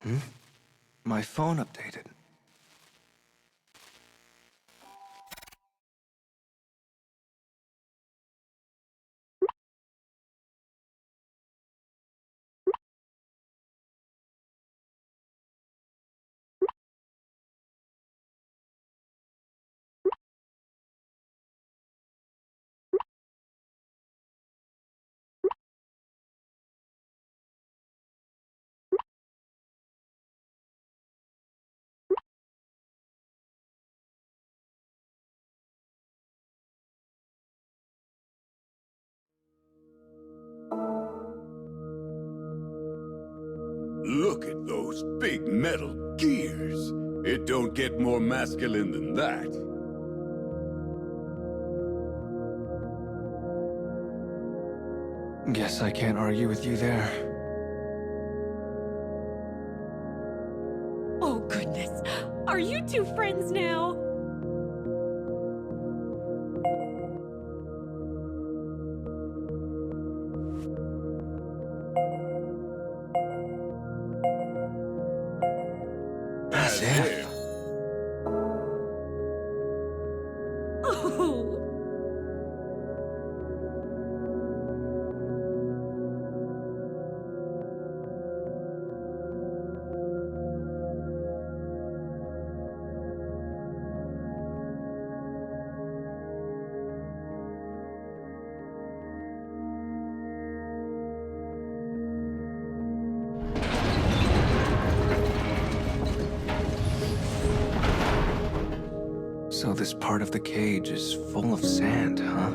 Hmm? My phone updated. Look at those big metal gears. It don't get more masculine than that. Guess I can't argue with you there. Oh, goodness. Are you two friends now? As if. Oh. So this part of the cage is full of sand, huh?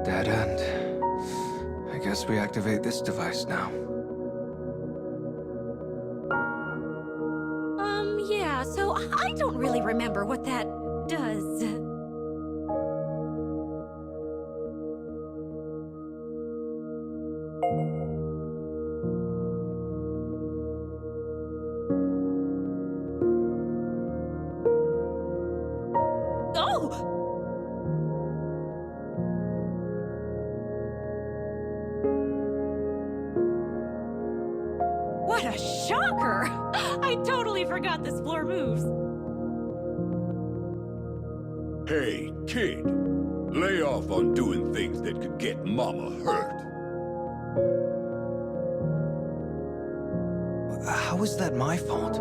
Dead end. I guess we activate this device now. Yeah, so I don't really remember what that does. Oh! What a shocker! I totally forgot this floor moves. Hey, kid. Lay off on doing things that could get Mama hurt. How is that my fault?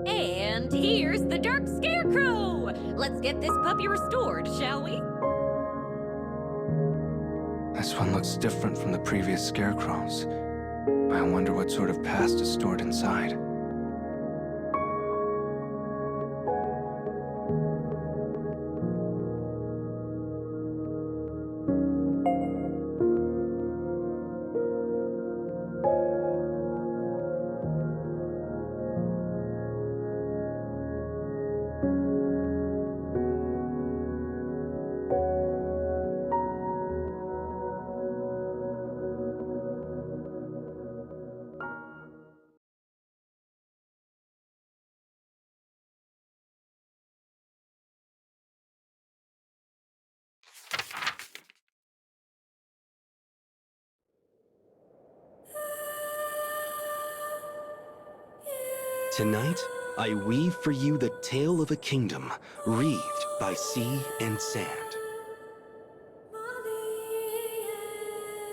And here's the Dark Scarecrow! Let's get this puppy restored, shall we? This one looks different from the previous scarecrows. I wonder what sort of past is stored inside. Tonight, I weave for you the tale of a kingdom wreathed by sea and sand.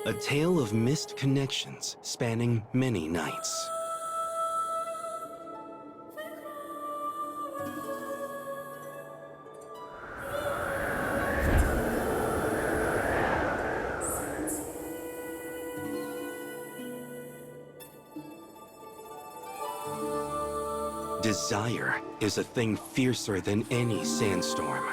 A tale of missed connections spanning many nights. Desire is a thing fiercer than any sandstorm.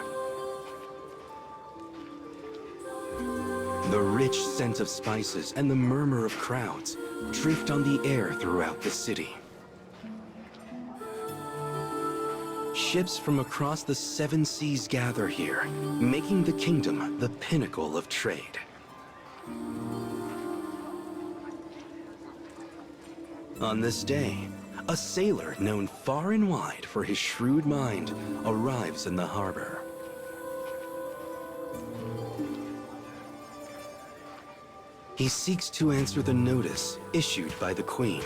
The rich scent of spices and the murmur of crowds drift on the air throughout the city. Ships from across the seven seas gather here, making the kingdom the pinnacle of trade. On this day, a sailor known far and wide for his shrewd mind arrives in the harbor. He seeks to answer the notice issued by the Queen.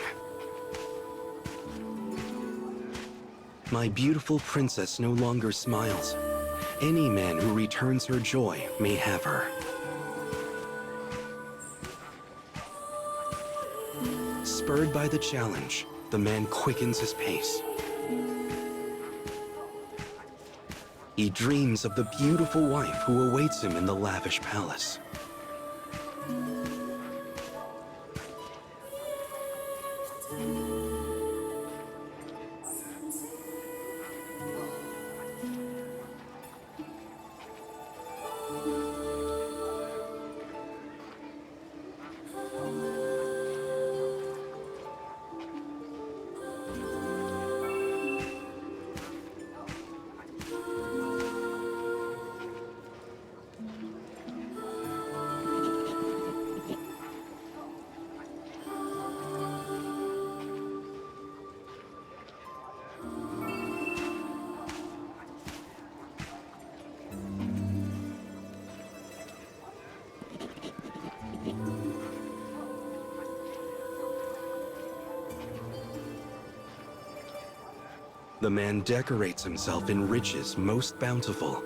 My beautiful princess no longer smiles. Any man who returns her joy may have her. Spurred by the challenge, the man quickens his pace. He dreams of the beautiful wife who awaits him in the lavish palace. The man decorates himself in riches most bountiful.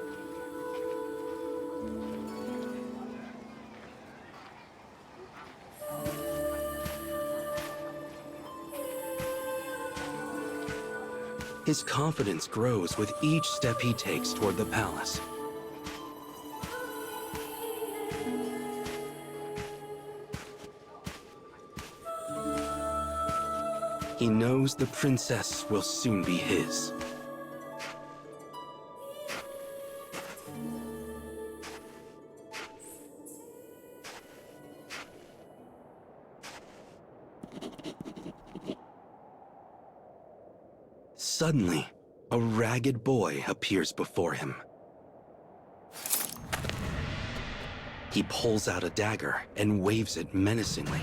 His confidence grows with each step he takes toward the palace. He knows the princess will soon be his. Suddenly, a ragged boy appears before him. He pulls out a dagger and waves it menacingly.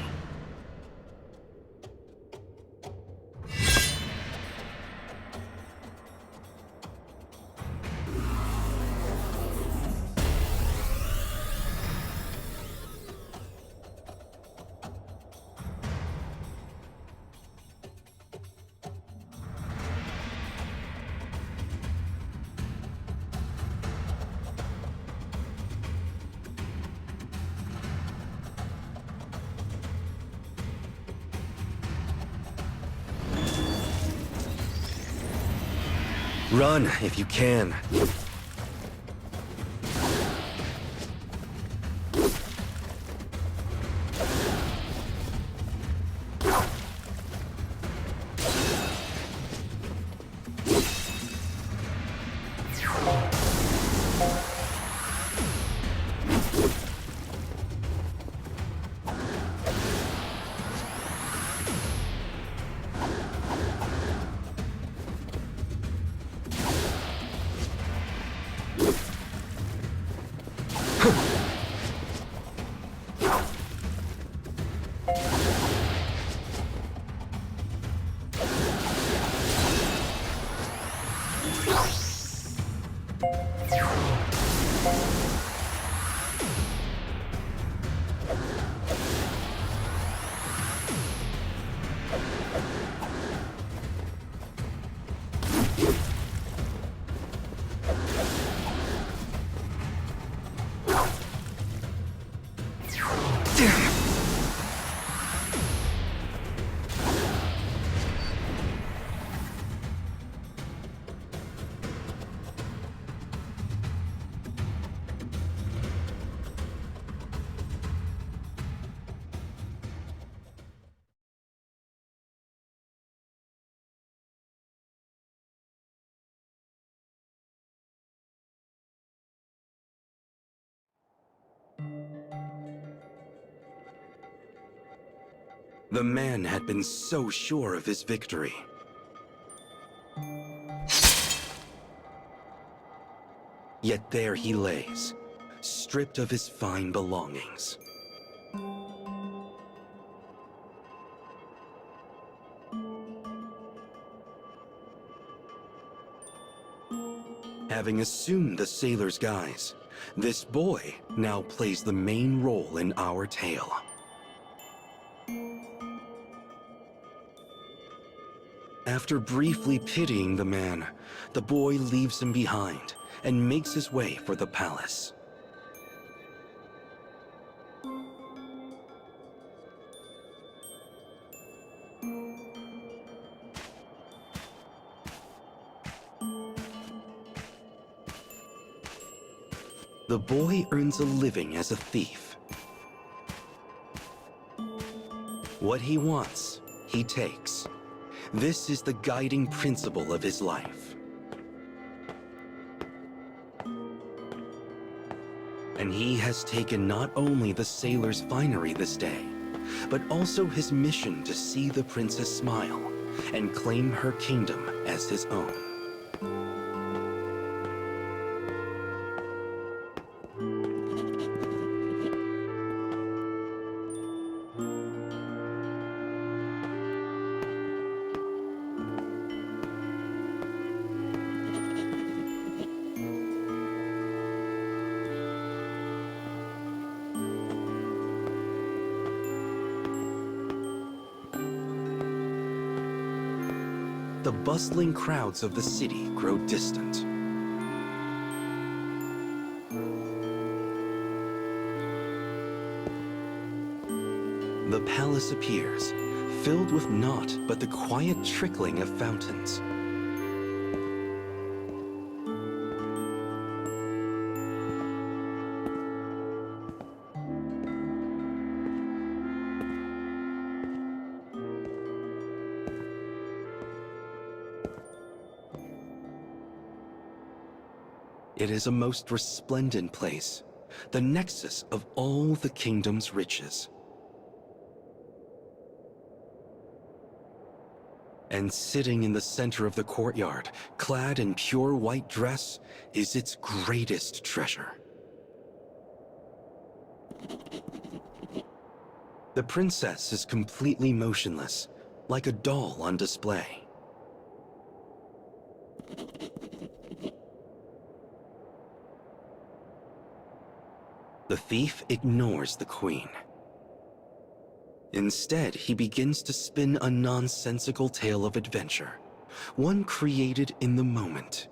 Run if you can. The man had been so sure of his victory. Yet there he lays, stripped of his fine belongings. Having assumed the sailor's guise, this boy now plays the main role in our tale. After briefly pitying the man, the boy leaves him behind and makes his way for the palace. The boy earns a living as a thief. What he wants, he takes. This is the guiding principle of his life. And he has taken not only the sailor's finery this day, but also his mission to see the princess smile and claim her kingdom as his own. The bustling crowds of the city grow distant. The palace appears, filled with naught but the quiet trickling of fountains. It is a most resplendent place, the nexus of all the kingdom's riches. And sitting in the center of the courtyard, clad in pure white dress, is its greatest treasure. The princess is completely motionless, like a doll on display. The thief ignores the queen. Instead, he begins to spin a nonsensical tale of adventure, one created in the moment.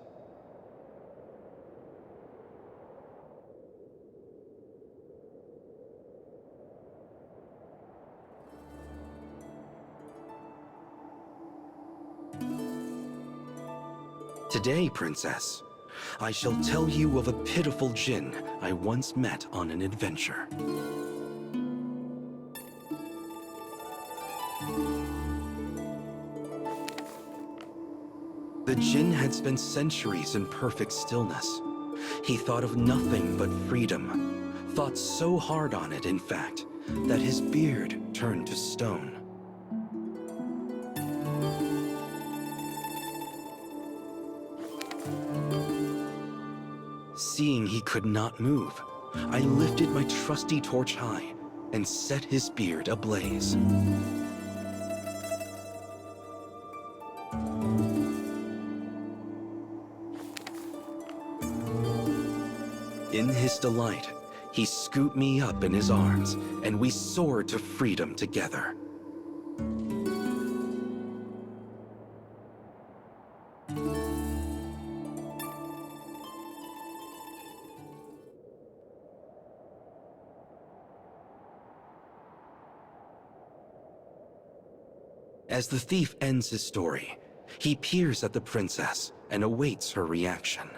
Today, princess, I shall tell you of a pitiful djinn I once met on an adventure. The djinn had spent centuries in perfect stillness. He thought of nothing but freedom, thought so hard on it, in fact, that his beard turned to stone. Seeing he could not move, I lifted my trusty torch high and set his beard ablaze. In his delight, he scooped me up in his arms, and we soared to freedom together. As the thief ends his story, he peers at the princess and awaits her reaction.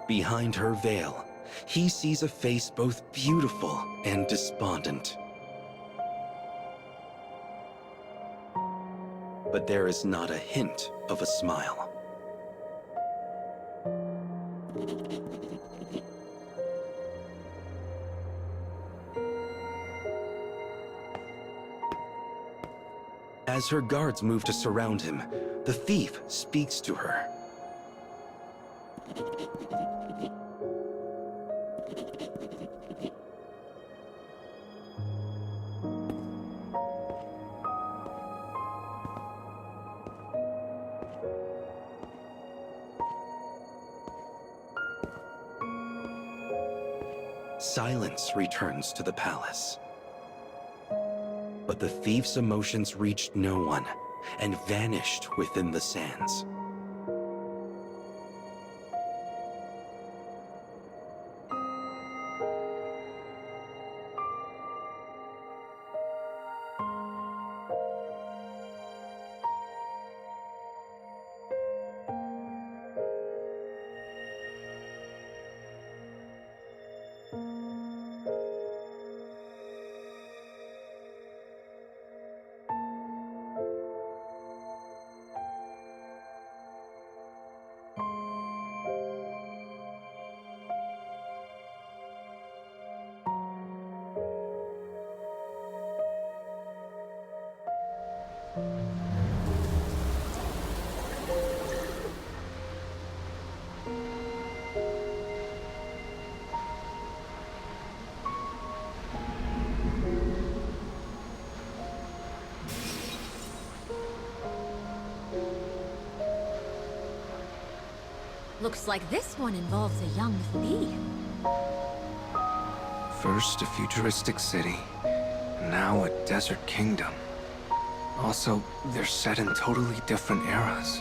Behind her veil, he sees a face both beautiful and despondent. But there is not a hint of a smile. As her guards move to surround him, The thief speaks to her. Silence returns to the palace. But the thief's emotions reached no one and vanished within the sands. Looks like this one involves a young thief. First a futuristic city, and now a desert kingdom. Also, they're set in totally different eras.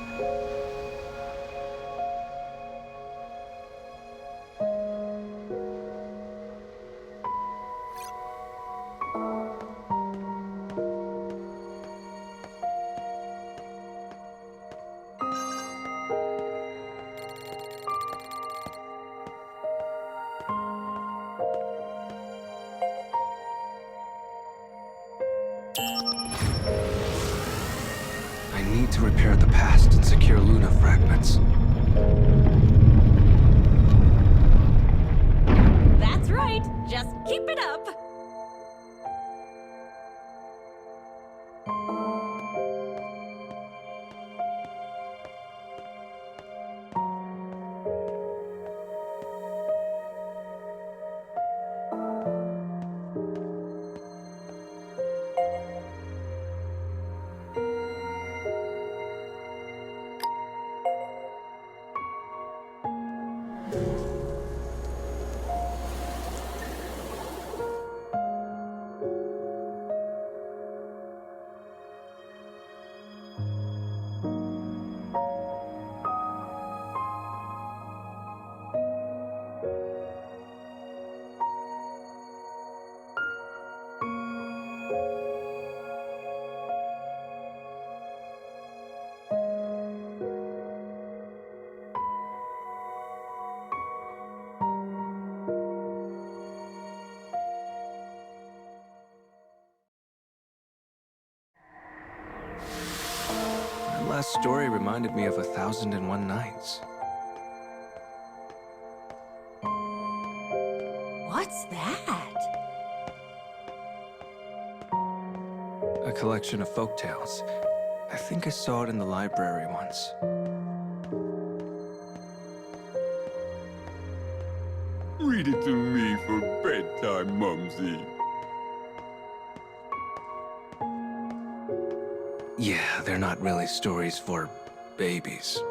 I need to repair the past and secure Luna fragments. That's right. Just keep it up. That last story reminded me of 1001 Nights. What's that? A collection of folktales. I think I saw it in the library once. Read it to me for bedtime, Mumsy. Yeah, they're not really stories for babies.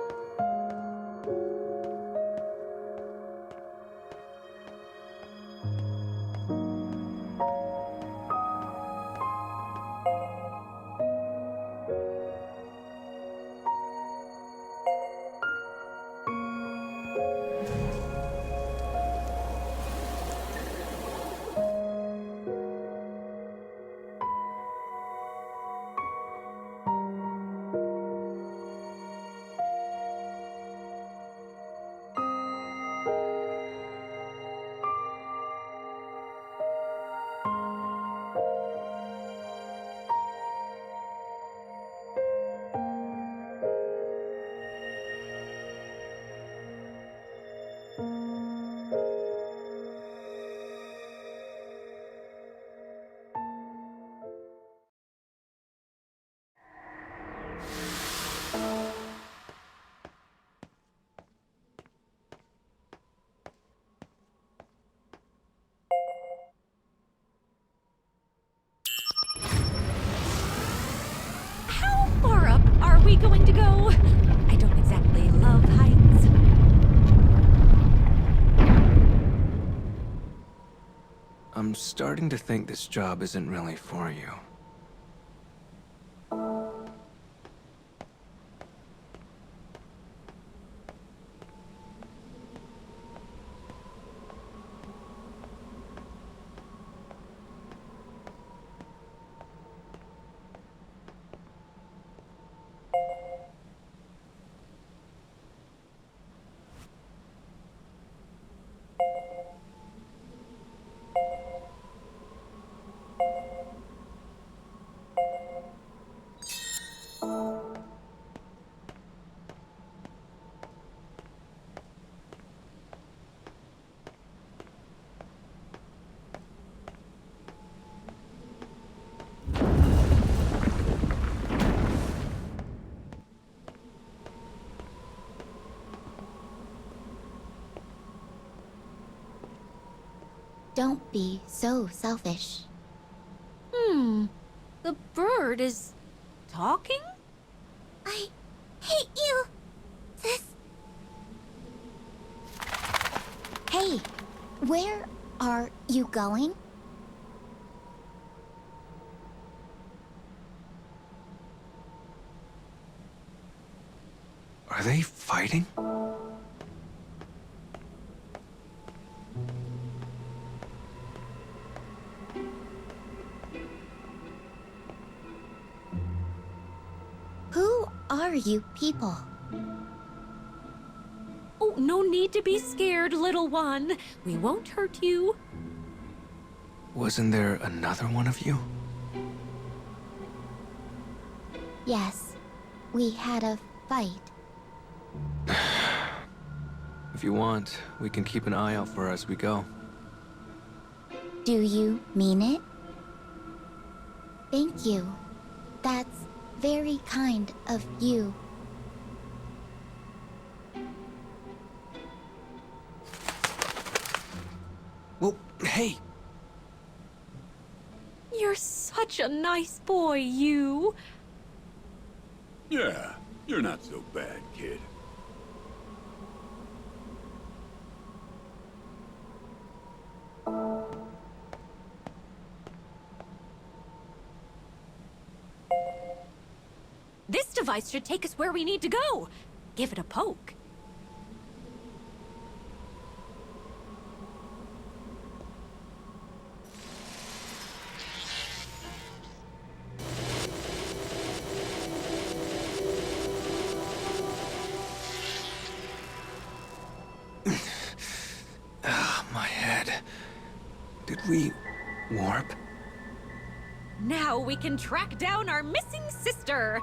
we going to go? I don't exactly love heights. I'm starting to think this job isn't really for you. Don't be so selfish. The bird is talking? I hate you, sis. Hey, where are you going? Are they fighting? Who are you people? Oh, no need to be scared, little one. We won't hurt you. Wasn't there another one of you? Yes, we had a fight. If you want, we can keep an eye out for her as we go. Do you mean it? Thank you. That's very kind of you. Well, hey! You're such a nice boy, you. Yeah, you're not so bad, kid. This device should take us where we need to go. Give it a poke. My head. Did we warp? Now we can track down our missing sister.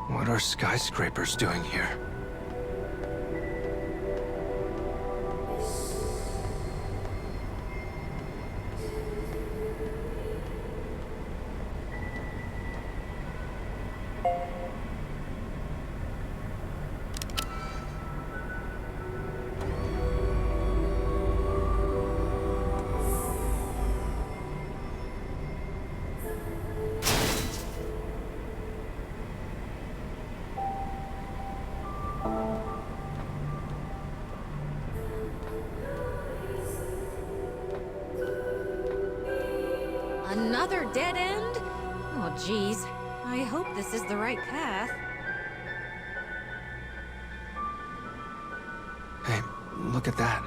What are skyscrapers doing here? Another dead end? Oh, geez. I hope this is the right path. Hey, look at that.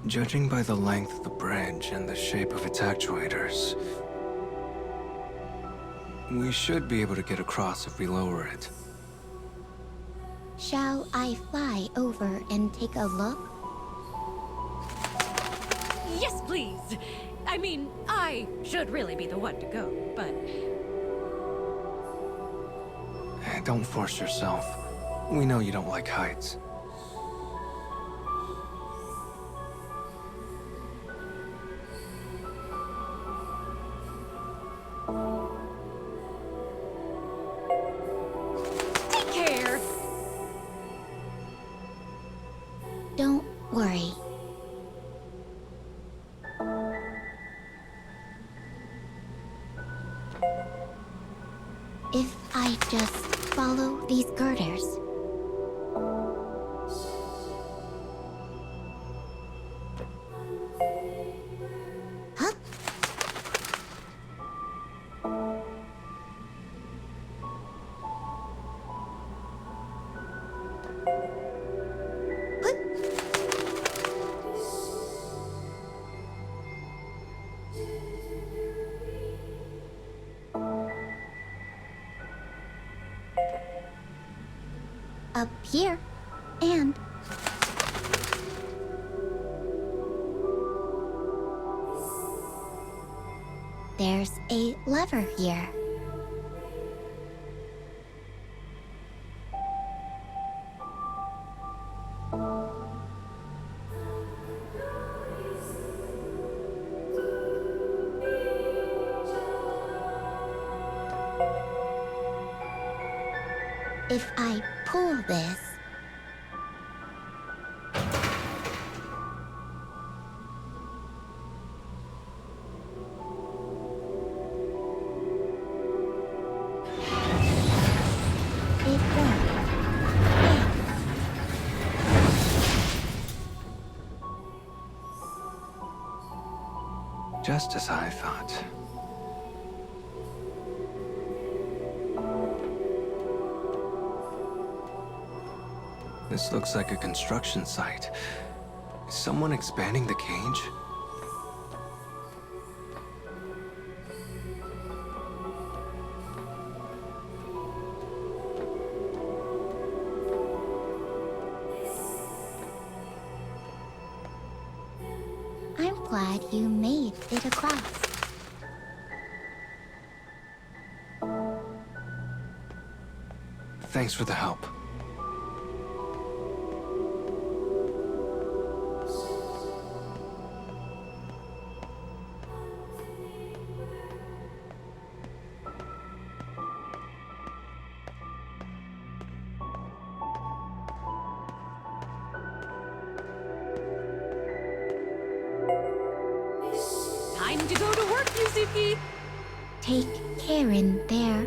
Judging by the length of the bridge and the shape of its actuators, we should be able to get across if we lower it. Shall I fly over and take a look? Yes, please. I mean, I should really be the one to go, but... Don't force yourself. We know you don't like heights. Don't worry. If I just follow these girders. Huh? Up here, and there's a lever here. If I pull this, it won't. Just as I thought. This looks like a construction site. Is someone expanding the cage? I'm glad you made it across. Thanks for the help. Time to go to work, Yuzuki! Take care in there.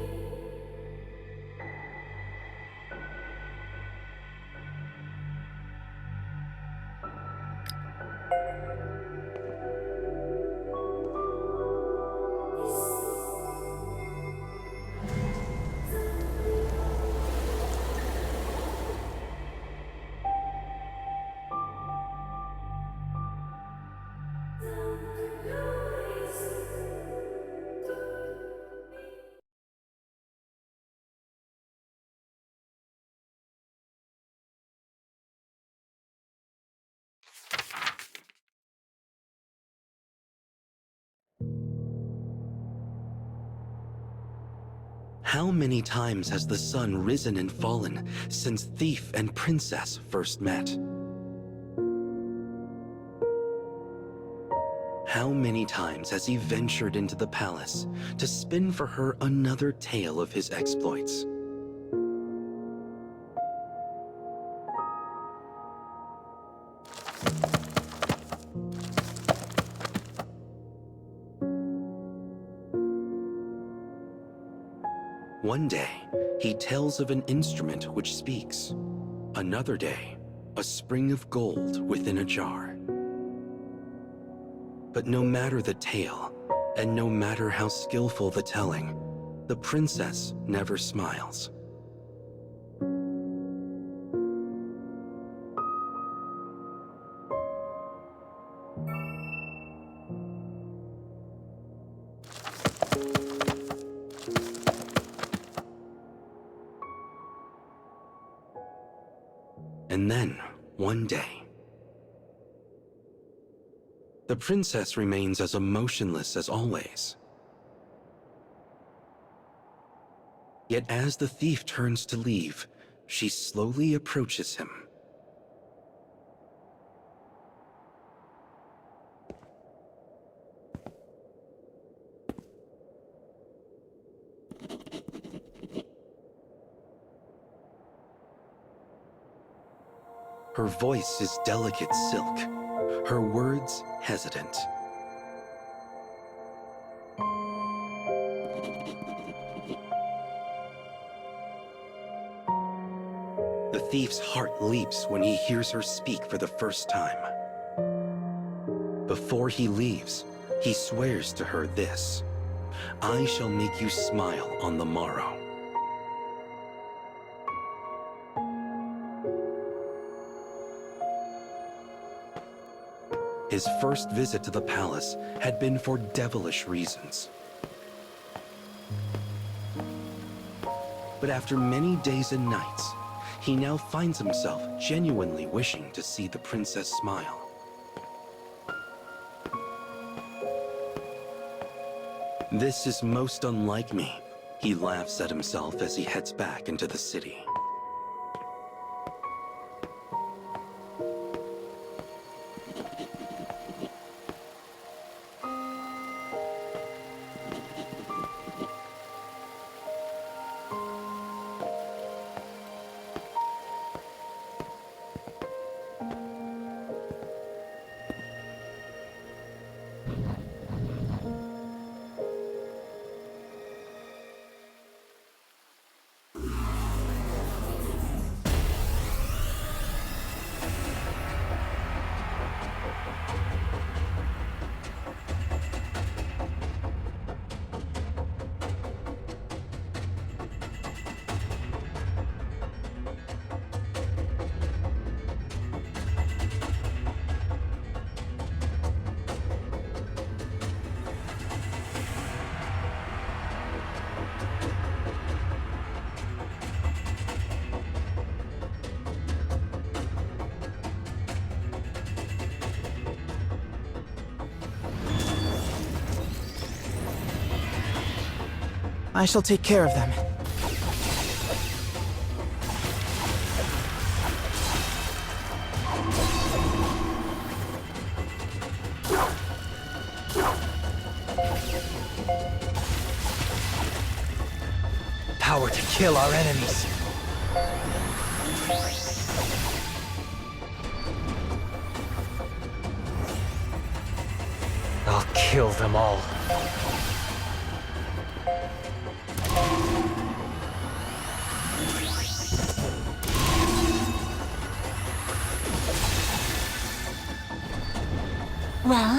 How many times has the sun risen and fallen since Thief and Princess first met? How many times has he ventured into the palace to spin for her another tale of his exploits? One day, he tells of an instrument which speaks. Another day, a spring of gold within a jar. But no matter the tale, and no matter how skillful the telling, the princess never smiles. And then, one day, the princess remains as emotionless as always. Yet as the thief turns to leave, she slowly approaches him. Her voice is delicate silk, her words hesitant. The thief's heart leaps when he hears her speak for the first time. Before he leaves, he swears to her this: "I shall make you smile on the morrow." His first visit to the palace had been for devilish reasons. But after many days and nights, he now finds himself genuinely wishing to see the princess smile. "This is most unlike me," he laughs at himself as he heads back into the city. I shall take care of them. Power to kill our enemies. I'll kill them all. Well,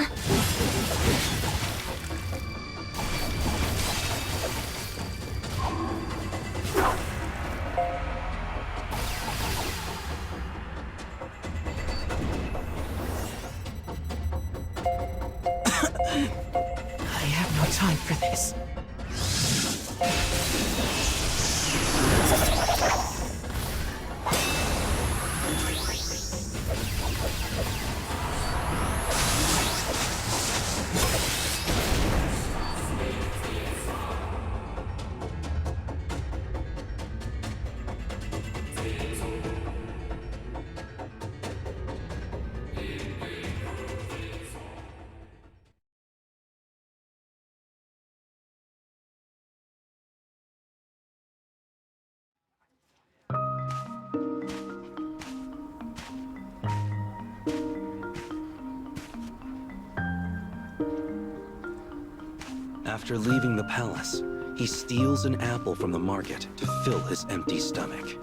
I have no time for this. After leaving the palace, he steals an apple from the market to fill his empty stomach.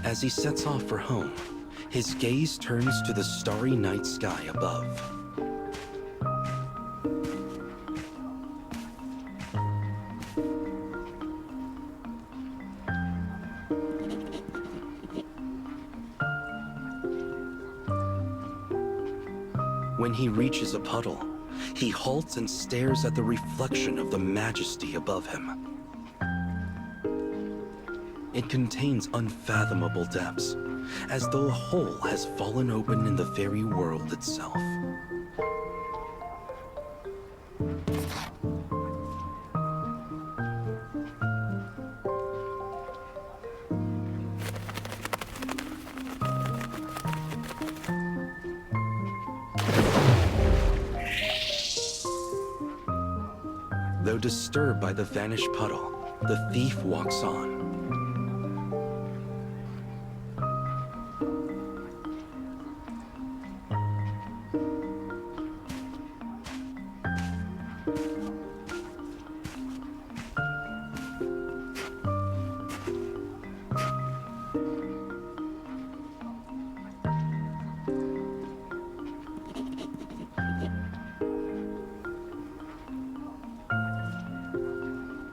As he sets off for home, his gaze turns to the starry night sky above. When he reaches a puddle, he halts and stares at the reflection of the majesty above him. It contains unfathomable depths, as though a hole has fallen open in the very world itself. Though disturbed by the vanished puddle, The thief walks on.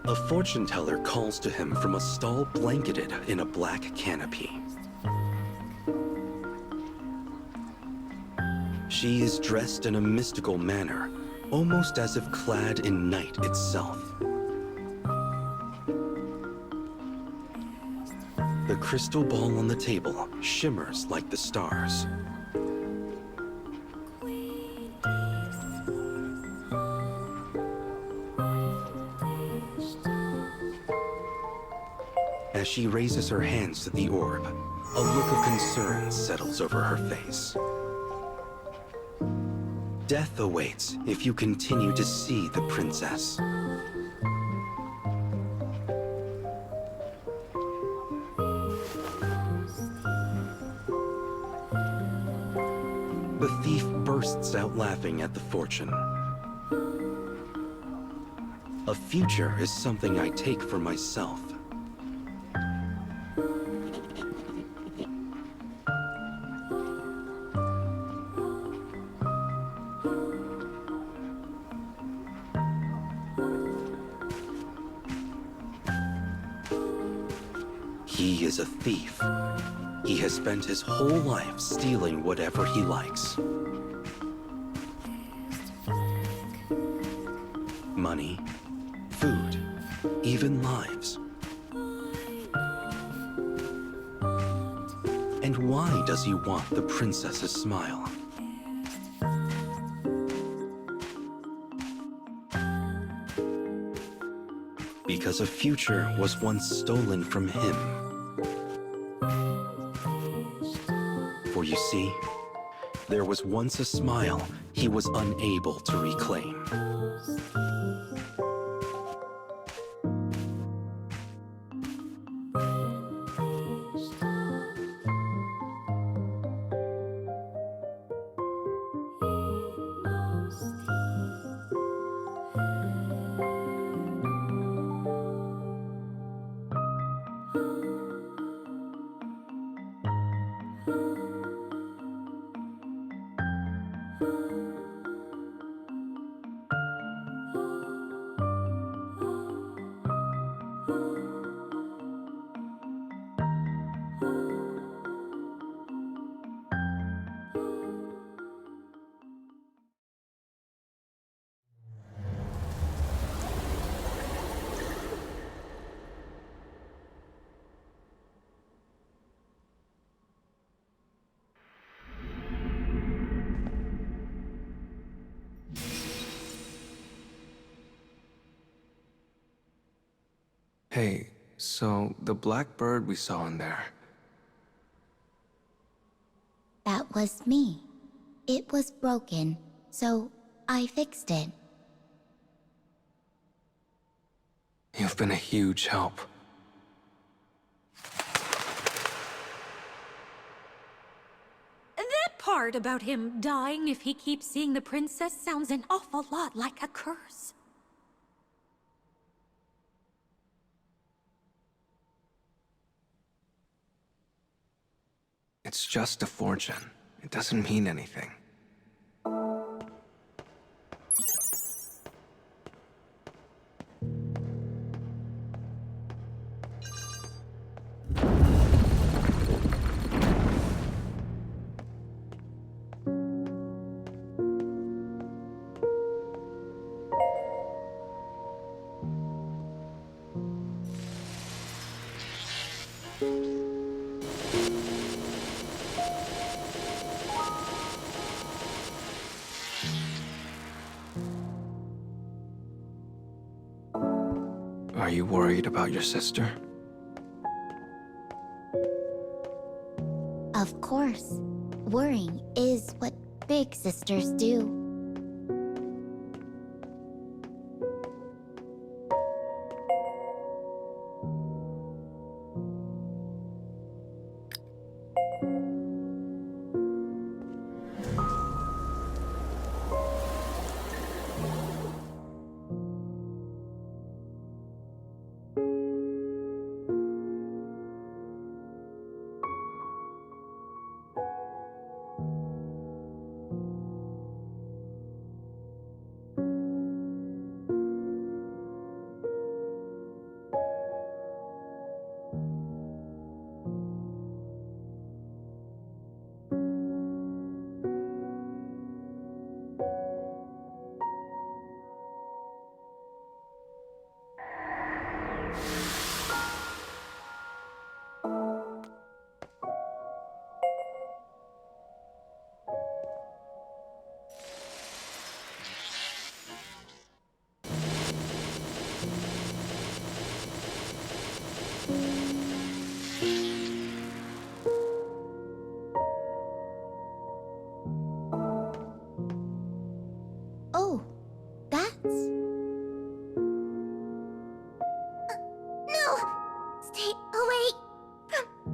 A fortune teller calls to him from a stall blanketed in a black canopy. She is dressed in a mystical manner, almost as if clad in night itself. The crystal ball on the table shimmers like the stars. As she raises her hands to the orb, a look of concern settles over her face. Death awaits if you continue to see the princess. The thief bursts out laughing at the fortune. A future is something I take for myself. He is a thief. He has spent his whole life stealing whatever he likes. Money, food, even lives. And why does he want the princess's smile? Because a future was once stolen from him. For you see, there was once a smile he was unable to reclaim. Hey, so the black bird we saw in there, That was me. It was broken, so I fixed it. you've been a huge help. That part about him dying if he keeps seeing the princess sounds an awful lot like a curse. It's just a fortune. It doesn't mean anything. Are you worried about your sister? Of course. Worrying is what big sisters do.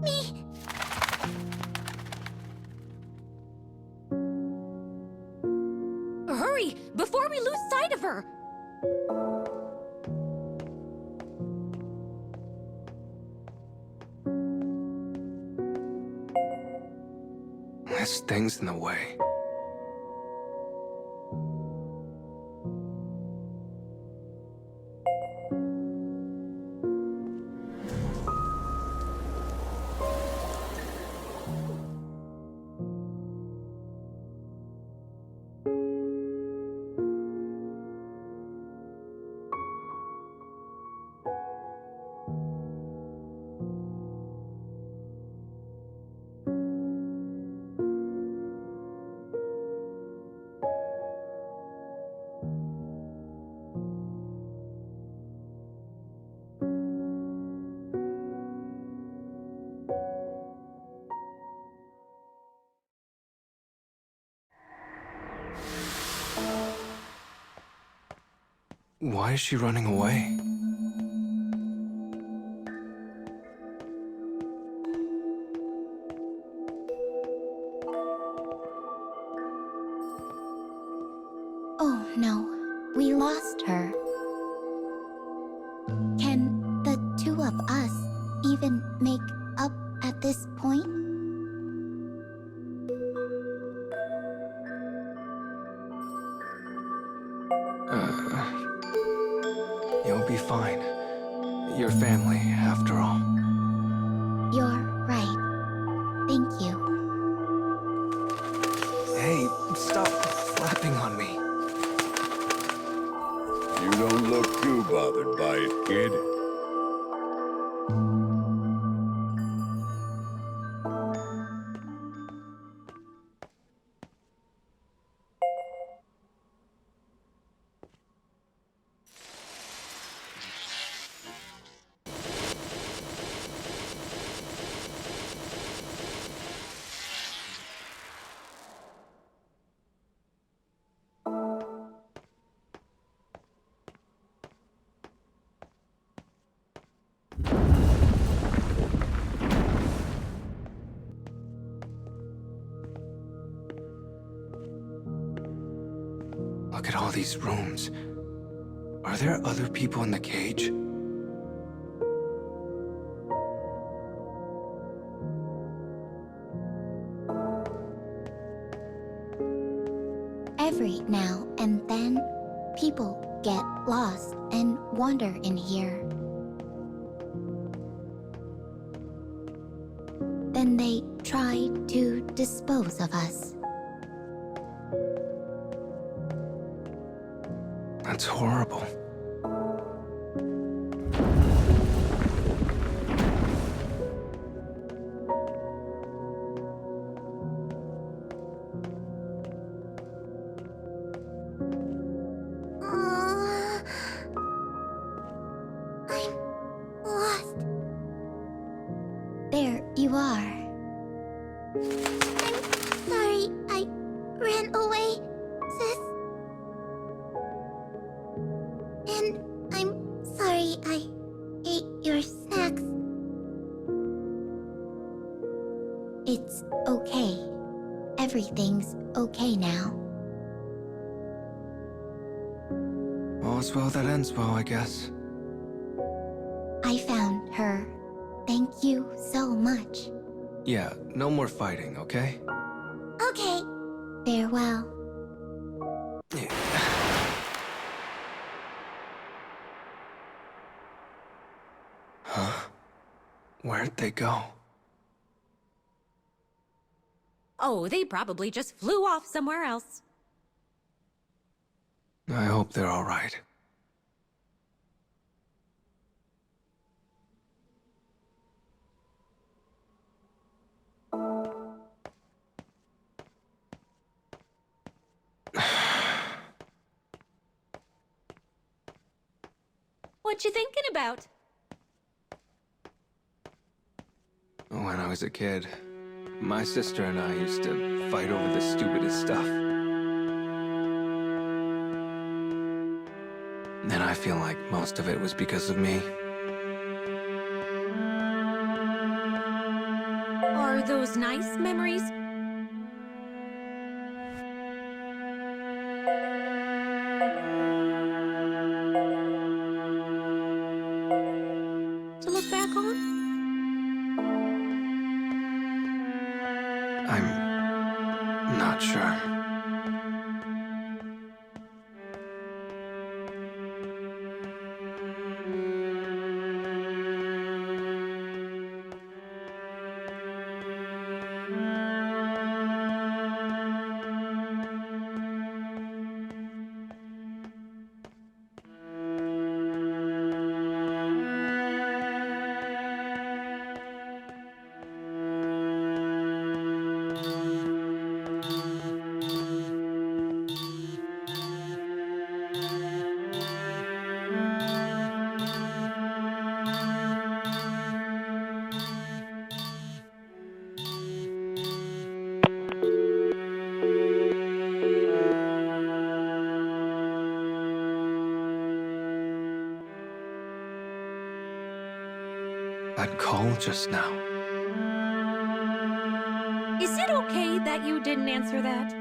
me. Hurry, before we lose sight of her! This thing's in the way. Why is she running away? Oh no, we lost her. Can the two of us even make up at this point? You'll be fine. Your family, after all. You're right. Thank you. Hey, stop flapping on me. You don't look too bothered by it, kid. Look at all these rooms. Are there other people in the cage? Every now and then, people get lost and wander in here. Then they try to dispose of us. That's horrible. I'm lost. There you are. I'm sorry I ran away, sis. And I'm sorry I ate your snacks. It's okay. Everything's okay now. All's well that ends well, I guess. I found her. Thank you so much. Yeah, no more fighting, okay? Okay. Farewell. Huh? Where'd they go? Oh, they probably just flew off somewhere else. I hope they're all right. What you thinking about? When I was a kid, my sister and I used to fight over the stupidest stuff. And I feel like most of it was because of me. those nice memories? To look back on? I'm not sure. That call just now. Is it okay that you didn't answer that?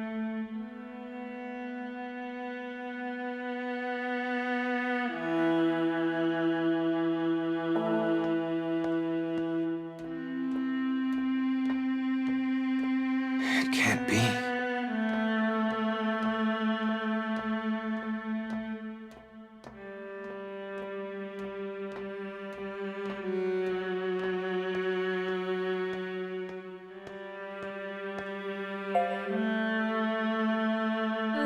It can't be.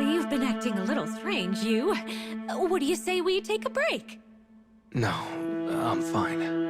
You've been acting a little strange, you. What do you say we take a break? No, I'm fine.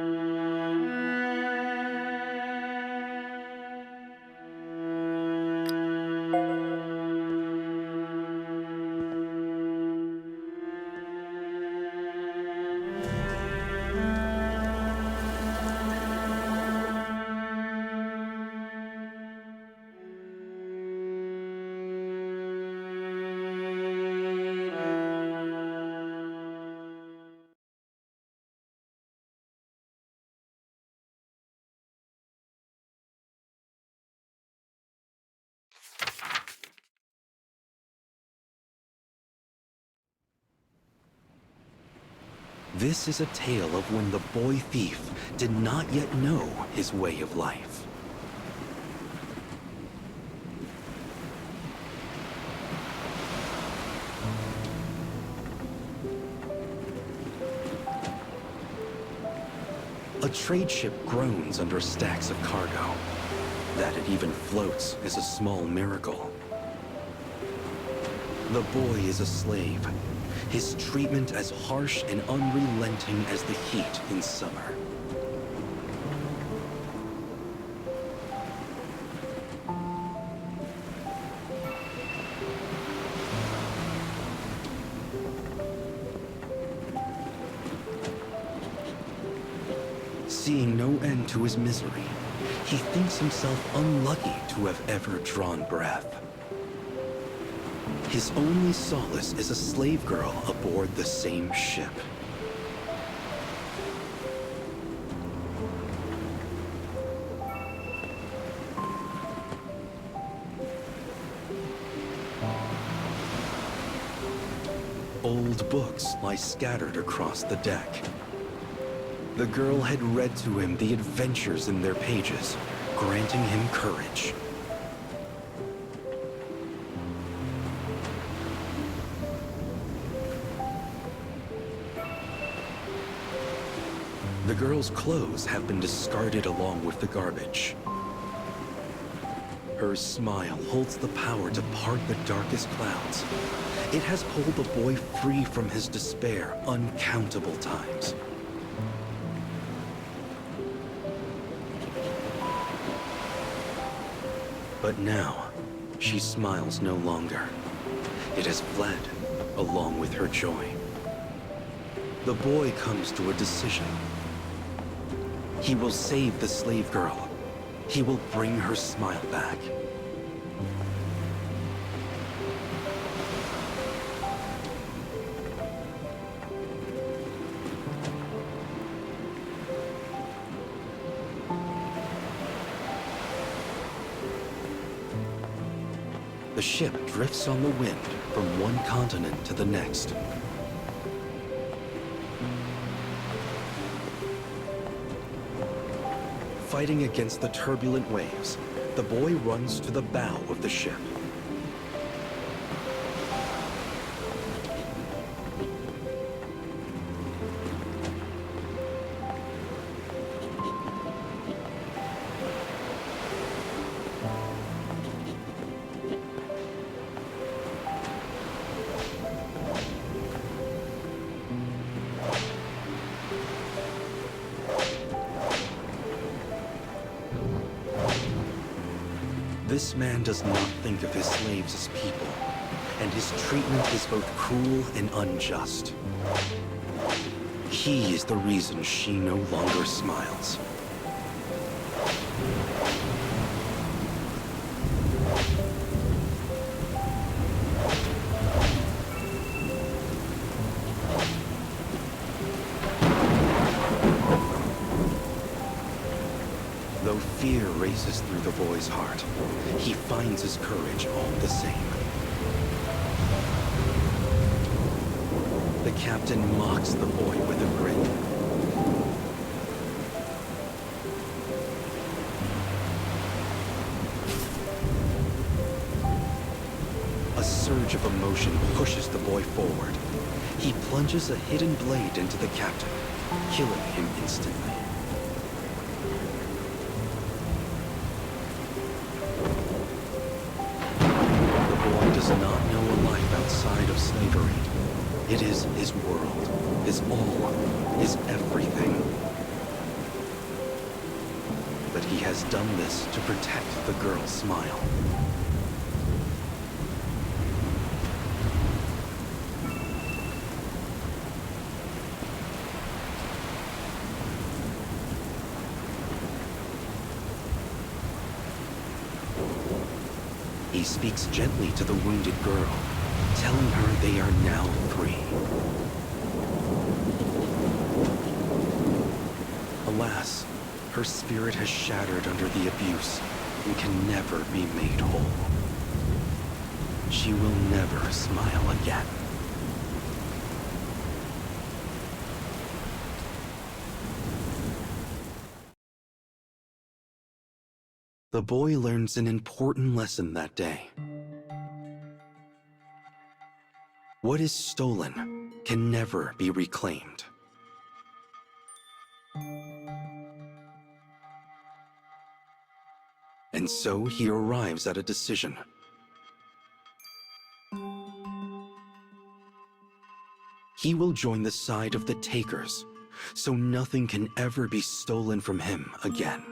This is a tale of when the boy thief did not yet know his way of life. A trade ship groans under stacks of cargo. That it even floats is a small miracle. The boy is a slave, his treatment as harsh and unrelenting as the heat in summer. Seeing no end to his misery, he thinks himself unlucky to have ever drawn breath. His only solace is a slave girl aboard the same ship. Old books lie scattered across the deck. The girl had read to him the adventures in their pages, granting him courage. The girl's clothes have been discarded along with the garbage. Her smile holds the power to part the darkest clouds. It has pulled the boy free from his despair uncountable times. But now, she smiles no longer. It has fled, along with her joy. The boy comes to a decision. He will save the slave girl. He will bring her smile back. The ship drifts on the wind from one continent to the next. Fighting against the turbulent waves, the boy runs to the bow of the ship. This man does not think of his slaves as people, and his treatment is both cruel and unjust. He is the reason she no longer smiles. Though fear races through the boy's heart, he finds his courage all the same. The captain mocks the boy with a grin. A surge of emotion pushes the boy forward. He plunges a hidden blade into the captain, killing him instantly. Does not know a life outside of slavery. It is his world, his all, his everything. But he has done this to protect the girl's smile. He speaks gently to the wounded girl, telling her they are now free. Alas, her spirit has shattered under the abuse and can never be made whole. She will never smile again. The boy learns an important lesson that day. What is stolen can never be reclaimed. And so he arrives at a decision. He will join the side of the takers, so nothing can ever be stolen from him again.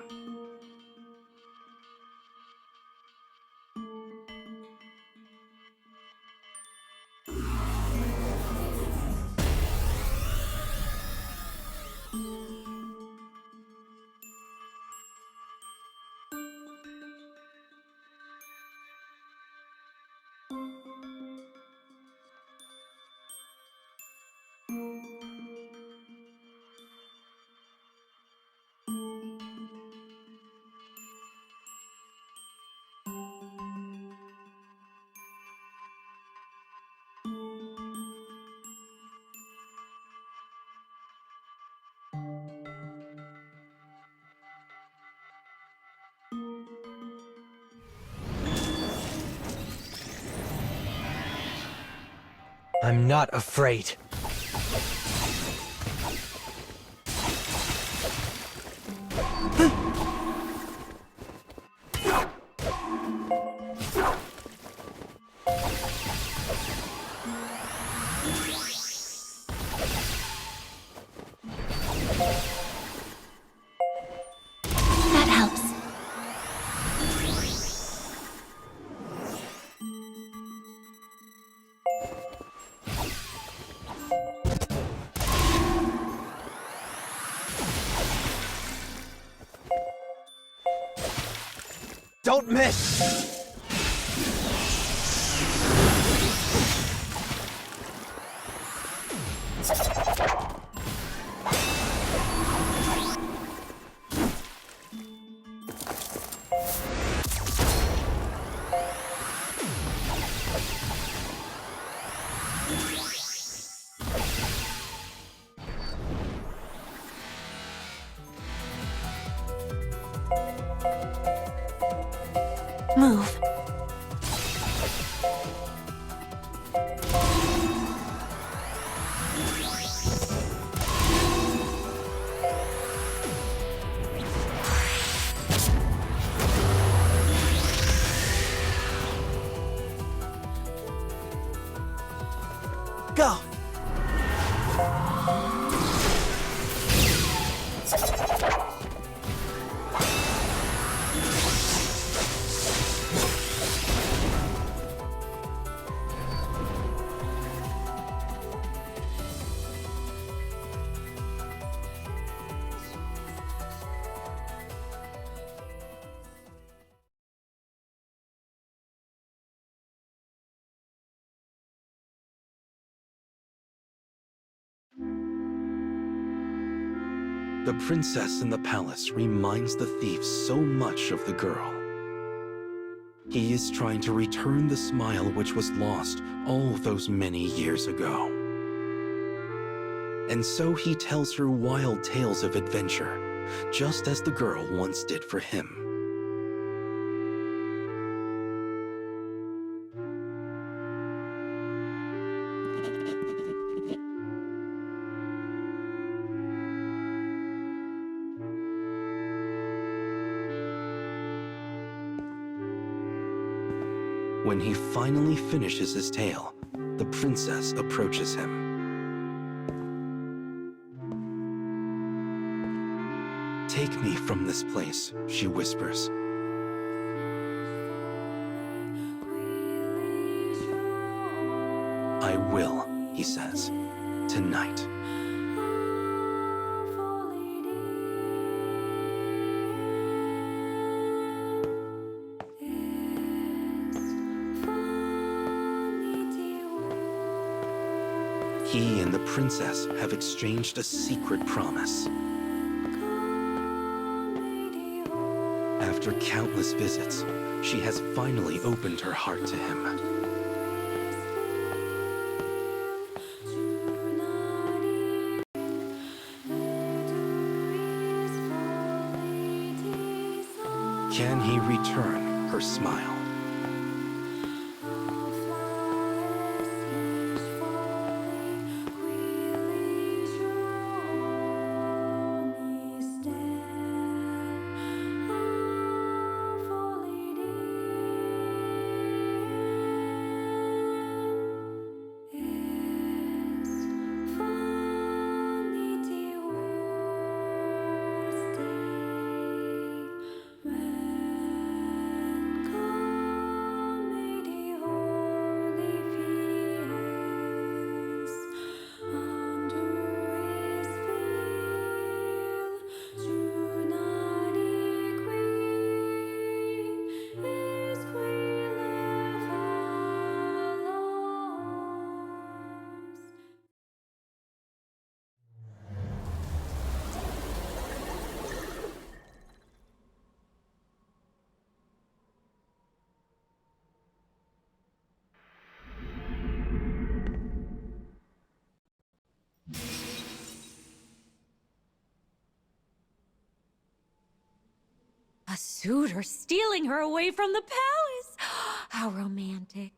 I'm not afraid. That helps. Don't miss! Move. Go! The princess in the palace reminds the thief so much of the girl. He is trying to return the smile which was lost all those many years ago. And so he tells her wild tales of adventure, just as the girl once did for him. When he finally finishes his tale, the princess approaches him. "Take me from this place," she whispers. "I will," he says, "tonight." He and the princess have exchanged a secret promise. After countless visits, she has finally opened her heart to him. Can he return her smile? A suitor stealing her away from the palace! How romantic.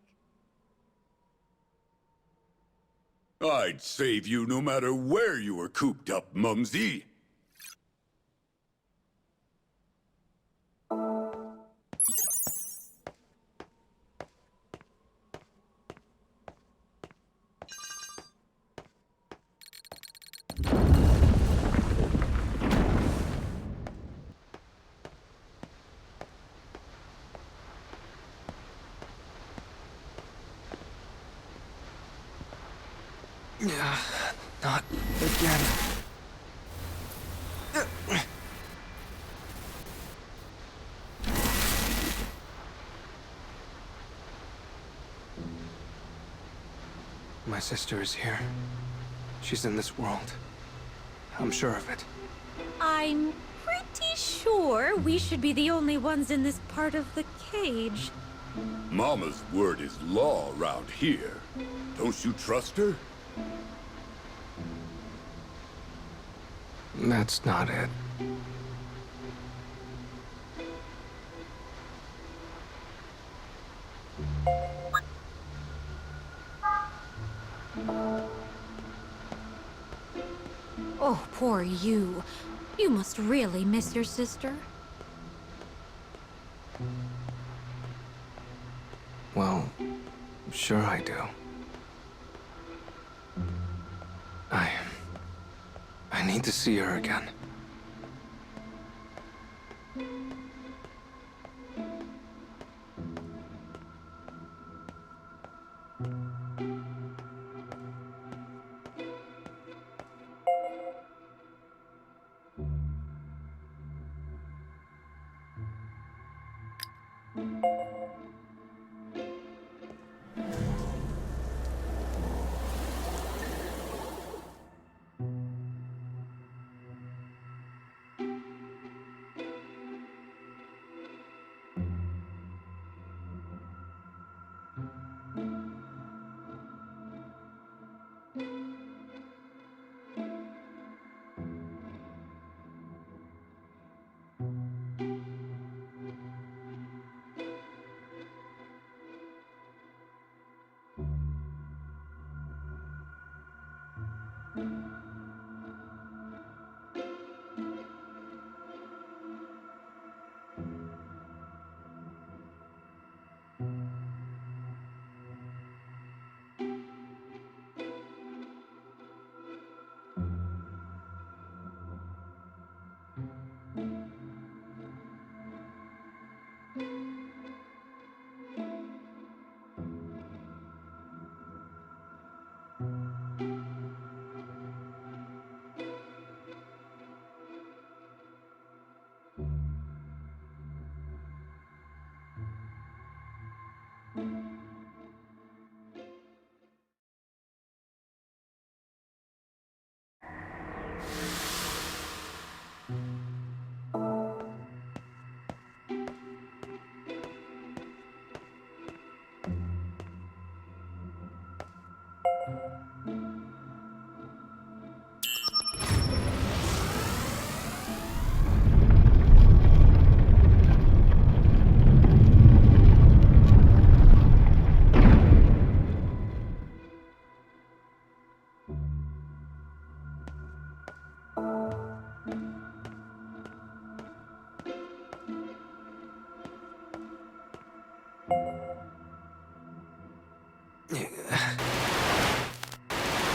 I'd save you no matter where you were cooped up, Mumsy. Not again. My sister is here. She's in this world. I'm sure of it. I'm pretty sure we should be the only ones in this part of the cage. Mama's word is law around here. Don't you trust her? That's not it. Oh, poor you. You must really miss your sister. Well, sure I do. I need to see her again.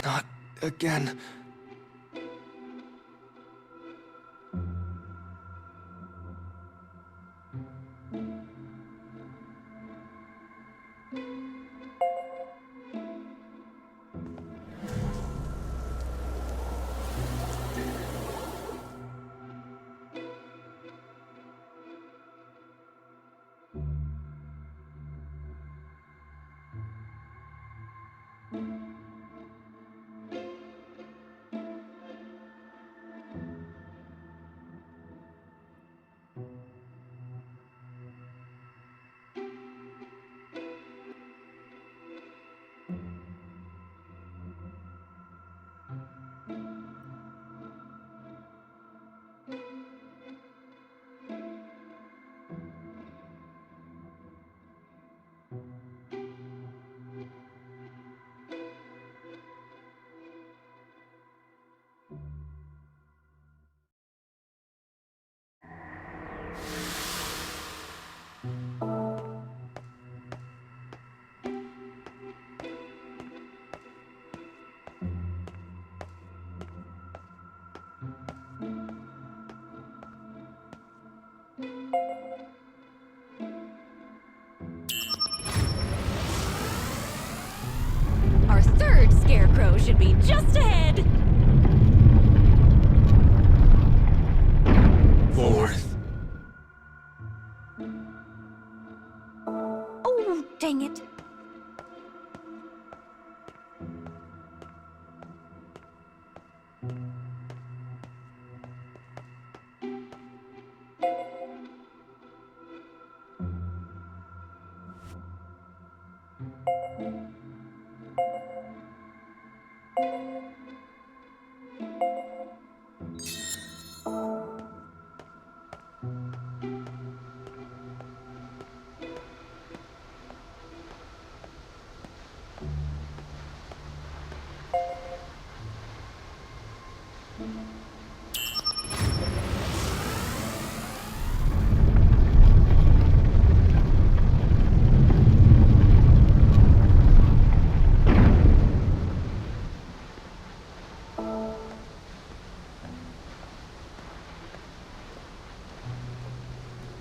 Not again. Our third scarecrow should be just ahead. Fourth. Oh, dang it.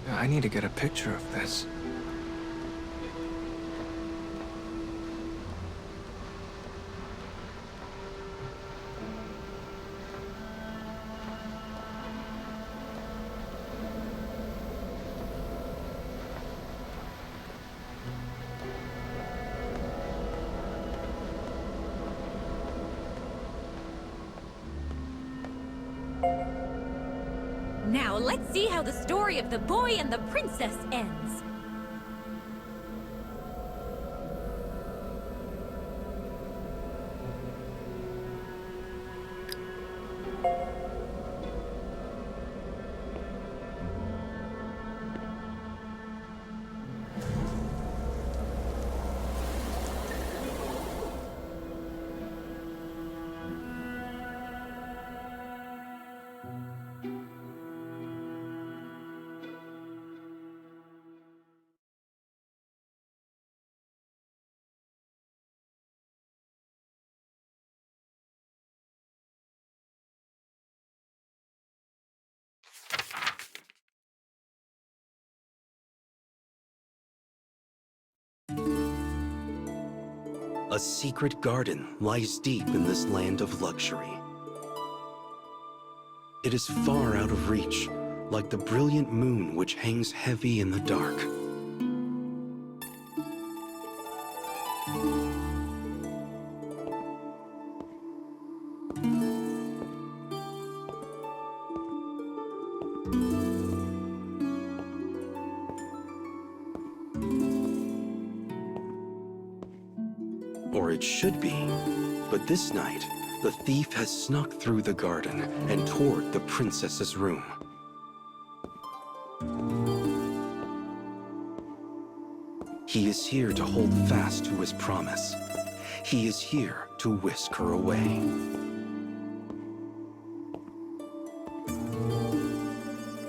I need to get a picture of this. Now let's see how the story of the boy and the princess ends. A secret garden lies deep in this land of luxury. It is far out of reach, like the brilliant moon which hangs heavy in the dark. Or it should be. But this night, the thief has snuck through the garden and toward the princess's room. He is here to hold fast to his promise. He is here to whisk her away.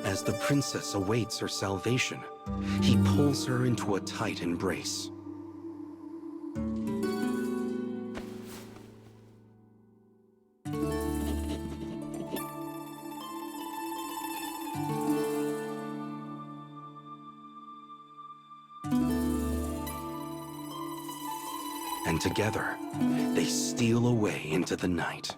As the princess awaits her salvation, he pulls her into a tight embrace. And together, they steal away into the night.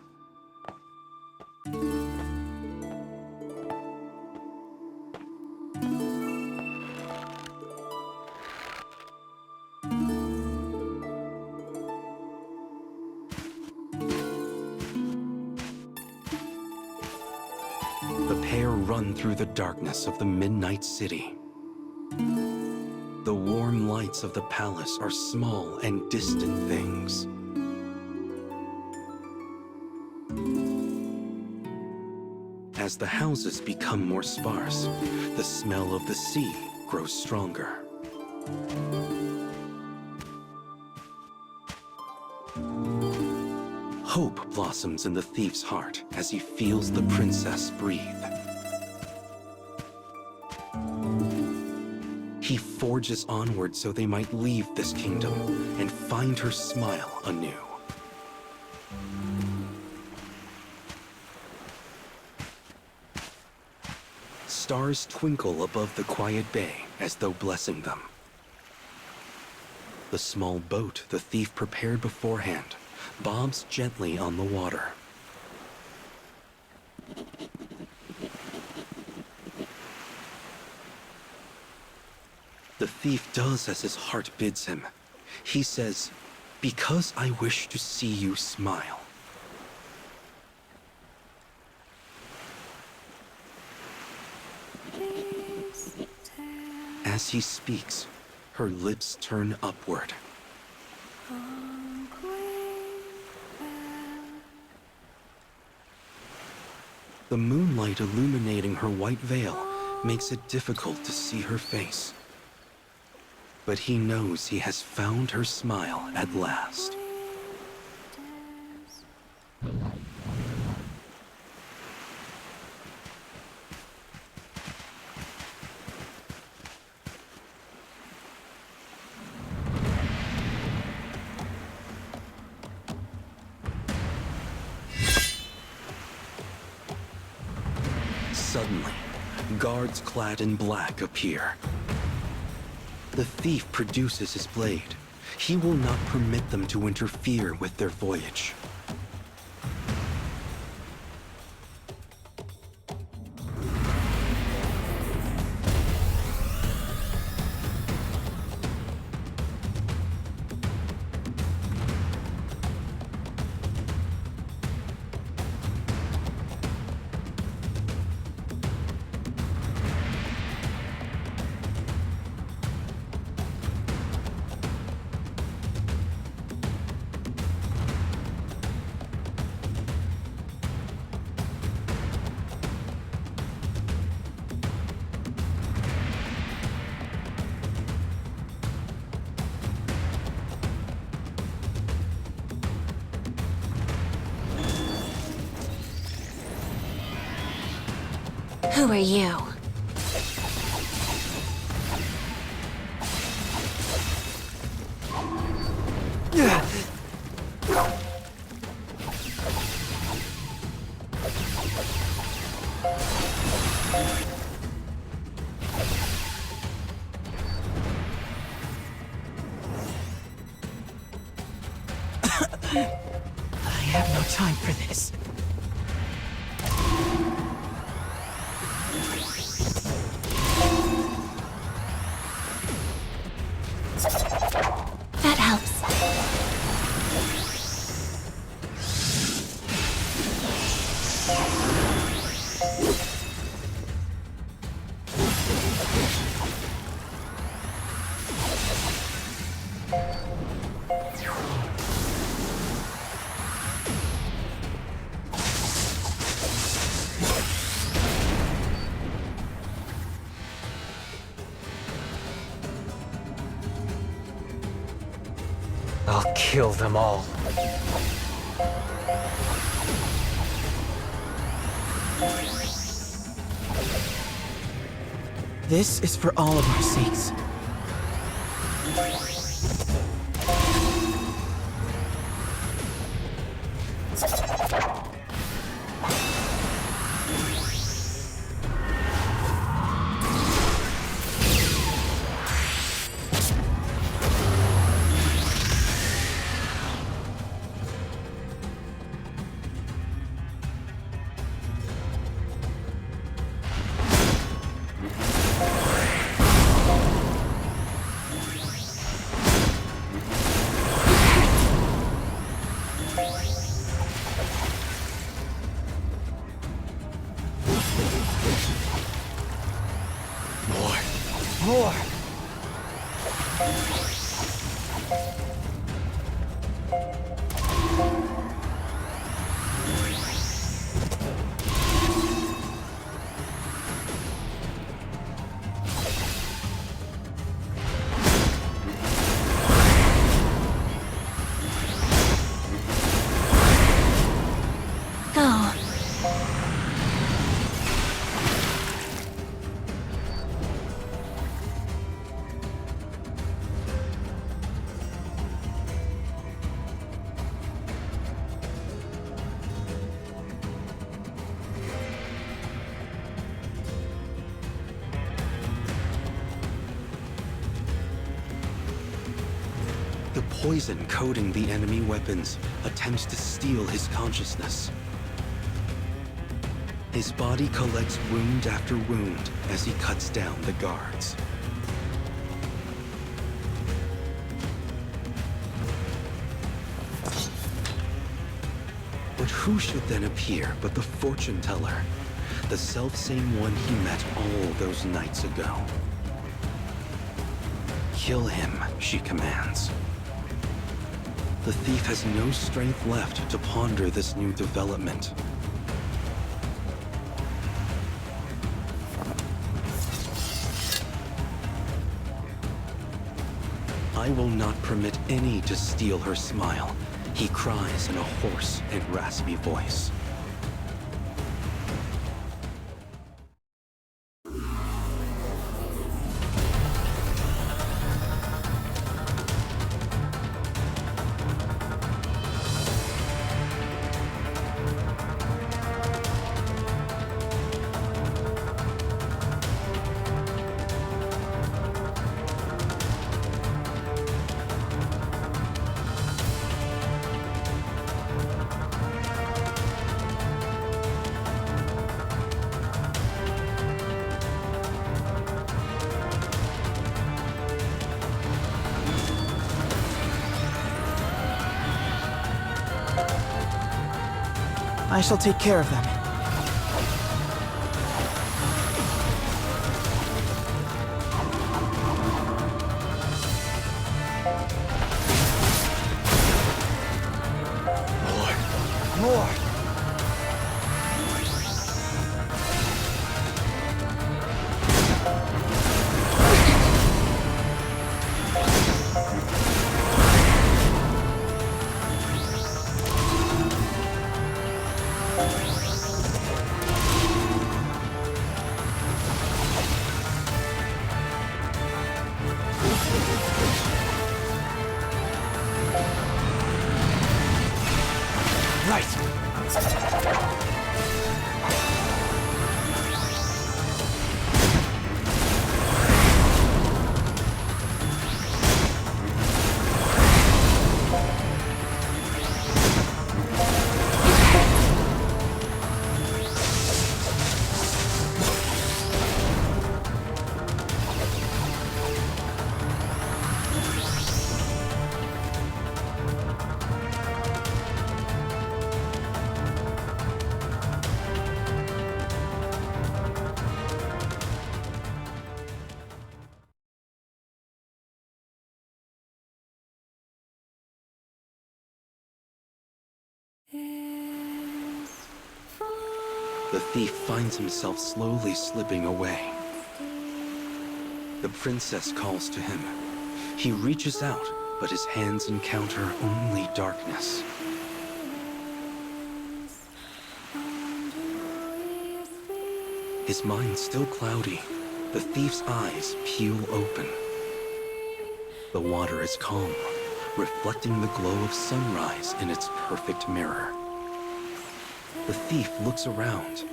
The pair run through the darkness of the midnight city. The warm lights of the palace are small and distant things. As the houses become more sparse, the smell of the sea grows stronger. Hope blossoms in the thief's heart as he feels the princess breathe. He forges onward so they might leave this kingdom and find her smile anew. Stars twinkle above the quiet bay as though blessing them. The small boat the thief prepared beforehand bobs gently on the water. The thief does as his heart bids him. He says, "Because I wish to see you smile." As he speaks, her lips turn upward. The moonlight illuminating her white veil makes it difficult to see her face. But he knows he has found her smile at last. Suddenly, Guards clad in black appear. The thief produces his blade. He will not permit them to interfere with their voyage. Who are you? I have no time for this. That helps. I'll kill them all. This is for all of our sakes. More! Go. The poison coating the enemy weapons attempts to steal his consciousness. His body collects wound after wound as he cuts down the guards. But who should then appear but the fortune teller, the selfsame one he met all those nights ago? Kill him, she commands. The thief has no strength left to ponder this new development. I will not permit any to steal her smile, he cries in a hoarse and raspy voice. I shall take care of them. More! The thief finds himself slowly slipping away. The princess calls to him. He reaches out, but his hands encounter only darkness. His mind still cloudy, the thief's eyes peel open. The water is calm, reflecting the glow of sunrise in its perfect mirror. The thief looks around,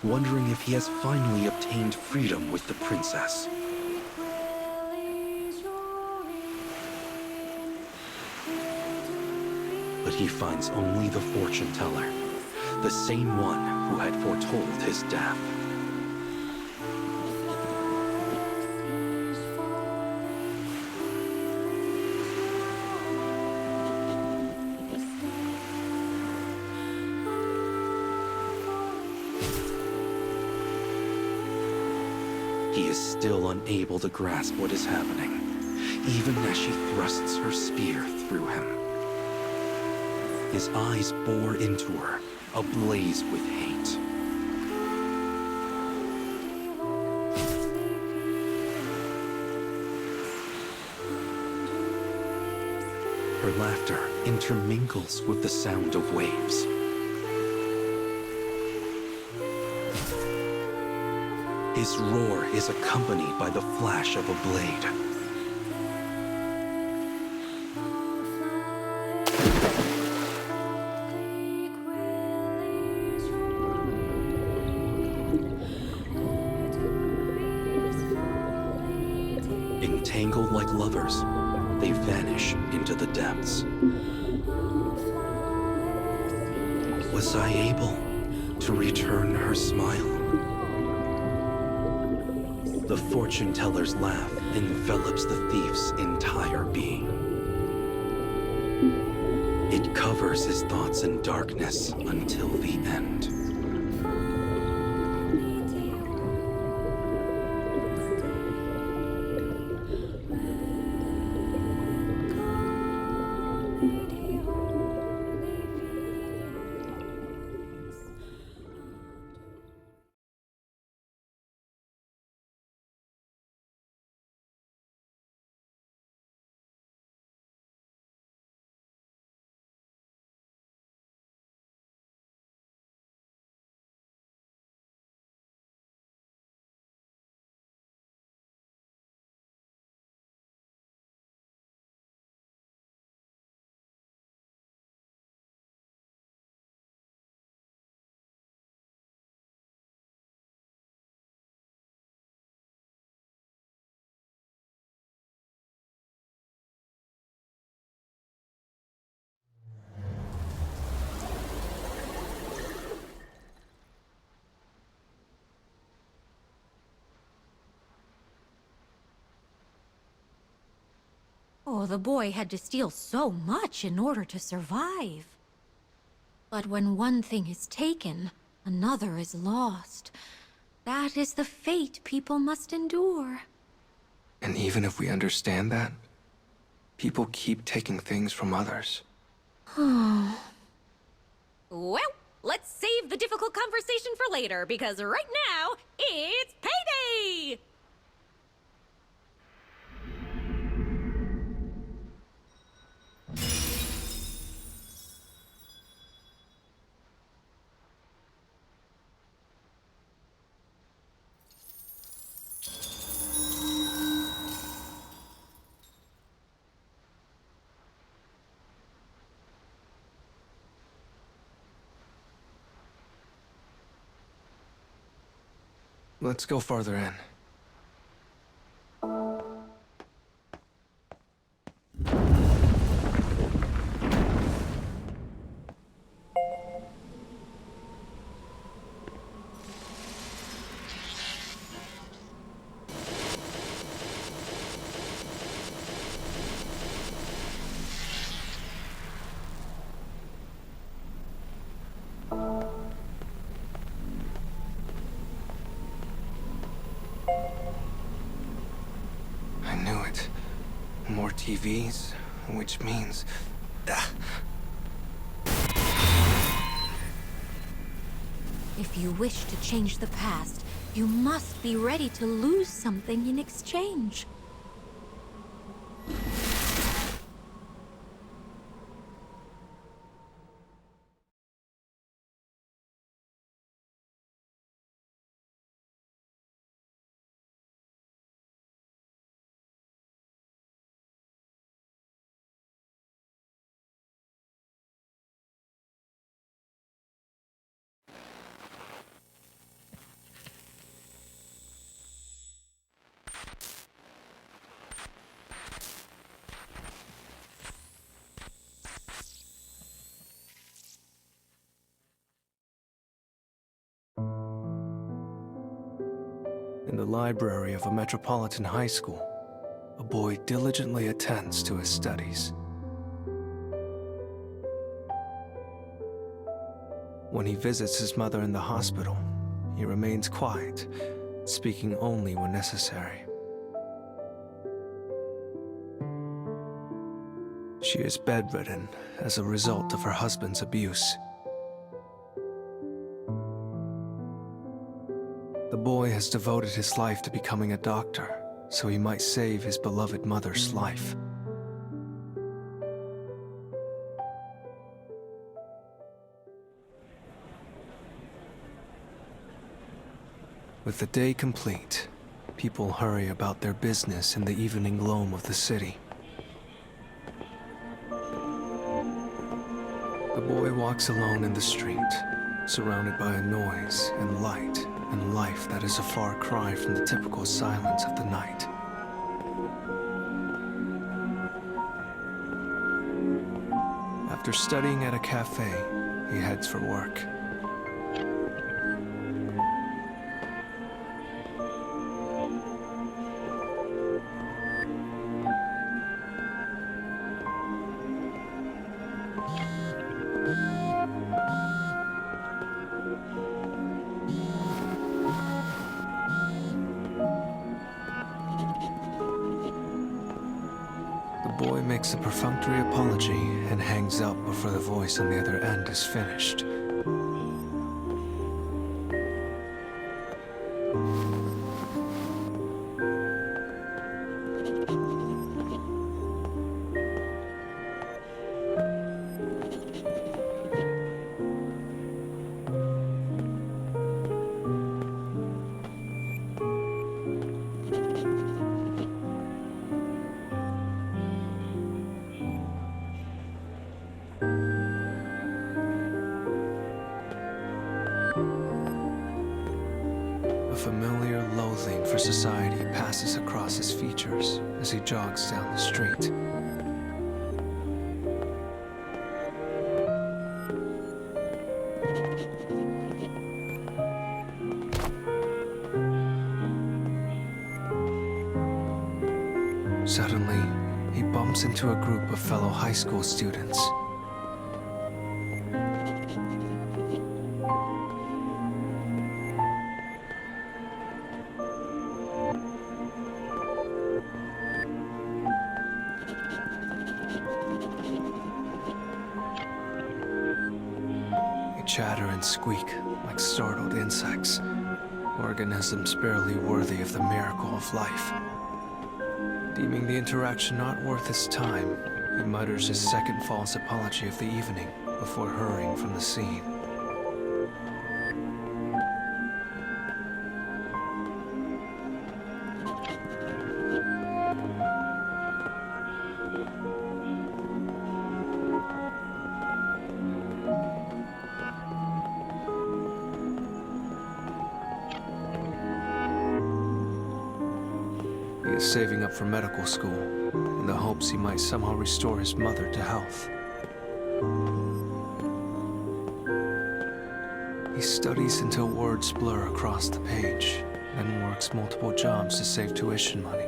wondering if he has finally obtained freedom with the princess. But he finds only the fortune teller, the same one who had foretold his death. He is still unable to grasp what is happening, even as she thrusts her spear through him. His eyes bore into her, ablaze with hate. Her laughter intermingles with the sound of waves. His roar is accompanied by the flash of a blade. Entangled like lovers, they vanish into the depths. Was I able to return her smile? The fortune teller's laugh envelops the thief's entire being. It covers his thoughts in darkness until the end. Oh, the boy had to steal so much in order to survive. But when one thing is taken, another is lost. That is the fate people must endure. And even if we understand that, people keep taking things from others. Well, let's save the difficult conversation for later, because right now, it's payday! Let's go further in. I knew it. More TVs, which means... If you wish to change the past, you must be ready to lose something in exchange. In the library of a metropolitan high school, a boy diligently attends to his studies. When he visits his mother in the hospital, he remains quiet, speaking only when necessary. She is bedridden as a result of her husband's abuse. The boy has devoted his life to becoming a doctor, so he might save his beloved mother's life. With the day complete, people hurry about their business in the evening gloam of the city. The boy walks alone in the street, surrounded by a noise and light and life that is a far cry from the typical silence of the night. After studying at a cafe, he heads for work. The boy makes a perfunctory apology and hangs up before the voice on the other end is finished. A familiar loathing for society passes across his features as he jogs down the street. Suddenly, he bumps into a group of fellow high school students. chatter and squeak like startled insects, organisms barely worthy of the miracle of life. Deeming the interaction not worth his time, he mutters his second false apology of the evening before hurrying from the scene. He is saving up for medical school in the hopes he might somehow restore his mother to health. He studies until words blur across the page, then works multiple jobs to save tuition money.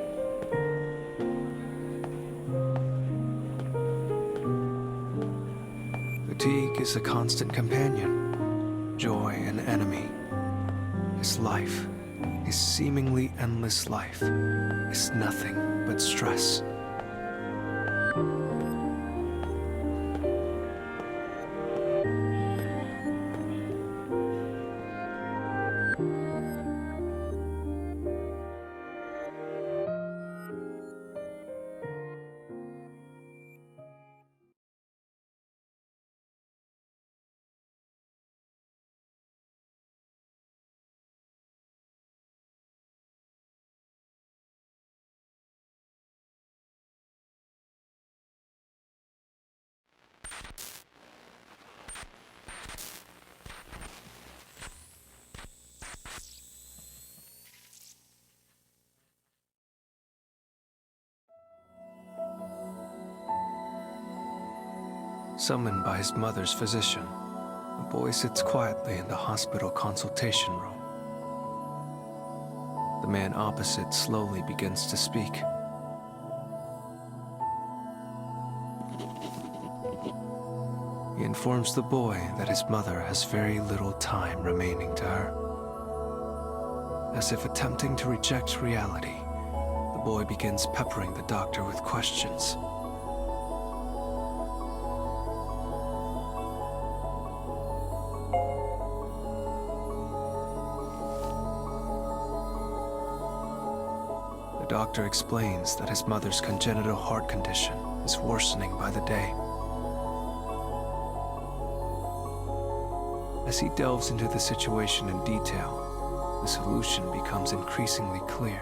Fatigue is a constant companion, joy an enemy. His life, his seemingly endless life, is nothing but stress. Summoned by his mother's physician, the boy sits quietly in the hospital consultation room. The man opposite slowly begins to speak. He informs the boy that his mother has very little time remaining to her. As if attempting to reject reality, the boy begins peppering the doctor with questions. The doctor explains that his mother's congenital heart condition is worsening by the day. As he delves into the situation in detail, the solution becomes increasingly clear.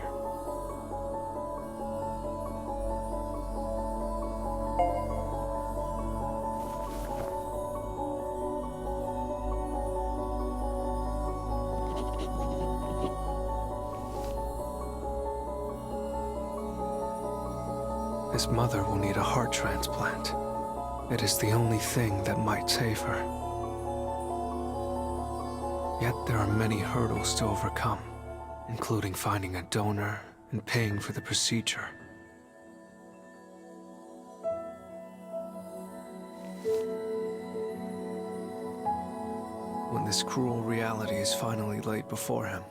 His mother will need a heart transplant. It is the only thing that might save her. Yet there are many hurdles to overcome, including finding a donor and paying for the procedure. When this cruel reality is finally laid before him,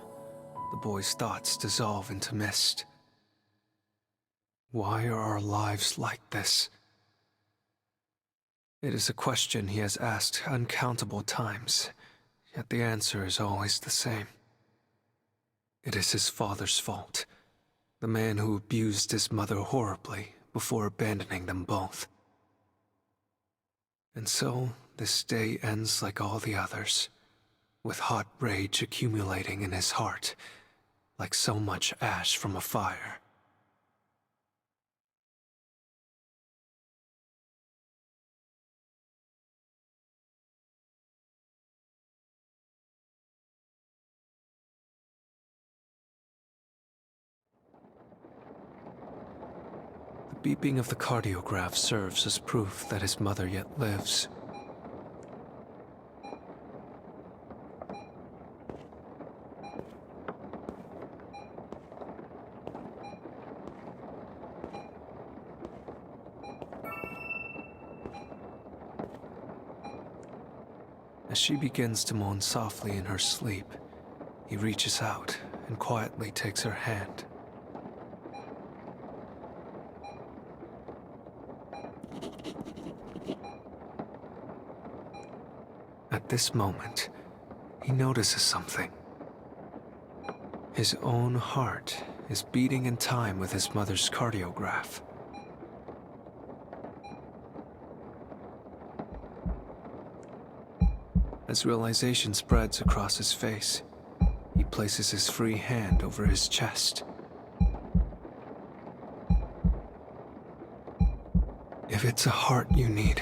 the boy's thoughts dissolve into mist. Why are our lives like this? It is a question he has asked uncountable times, yet the answer is always the same. It is his father's fault, the man who abused his mother horribly before abandoning them both. And so, this day ends like all the others, with hot rage accumulating in his heart, like so much ash from a fire. The beeping of the cardiograph serves as proof that his mother yet lives. As she begins to moan softly in her sleep, he reaches out and quietly takes her hand. At this moment, he notices something. His own heart is beating in time with his mother's cardiograph. As realization spreads across his face, he places his free hand over his chest. If it's a heart you need,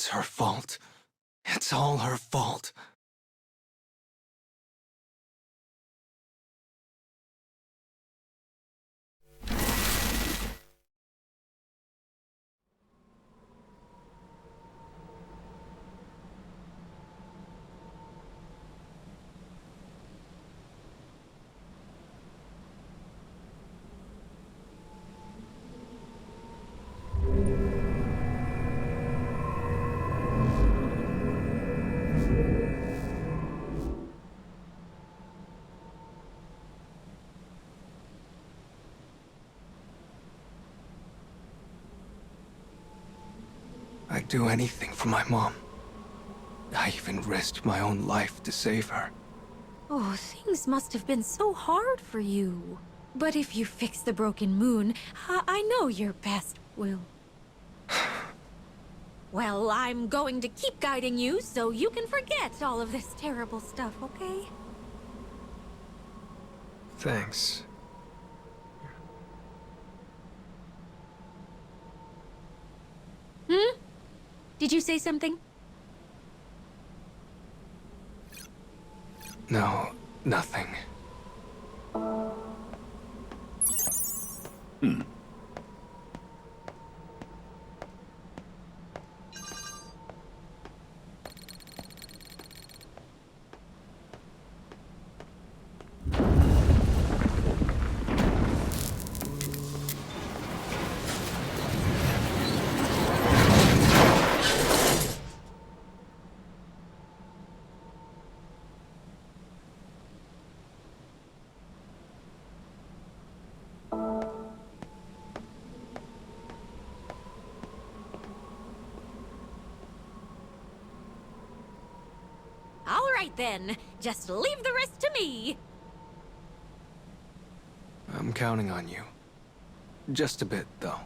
it's her fault. It's all her fault. I'd do anything for my mom. I even risked my own life to save her. Oh, things must have been so hard for you. But if you fix the broken moon, I know your best will. Well, I'm going to keep guiding you so you can forget all of this terrible stuff, okay? Thanks. Did you say something? No, nothing. All right then, just leave the rest to me. I'm counting on you. Just a bit, though.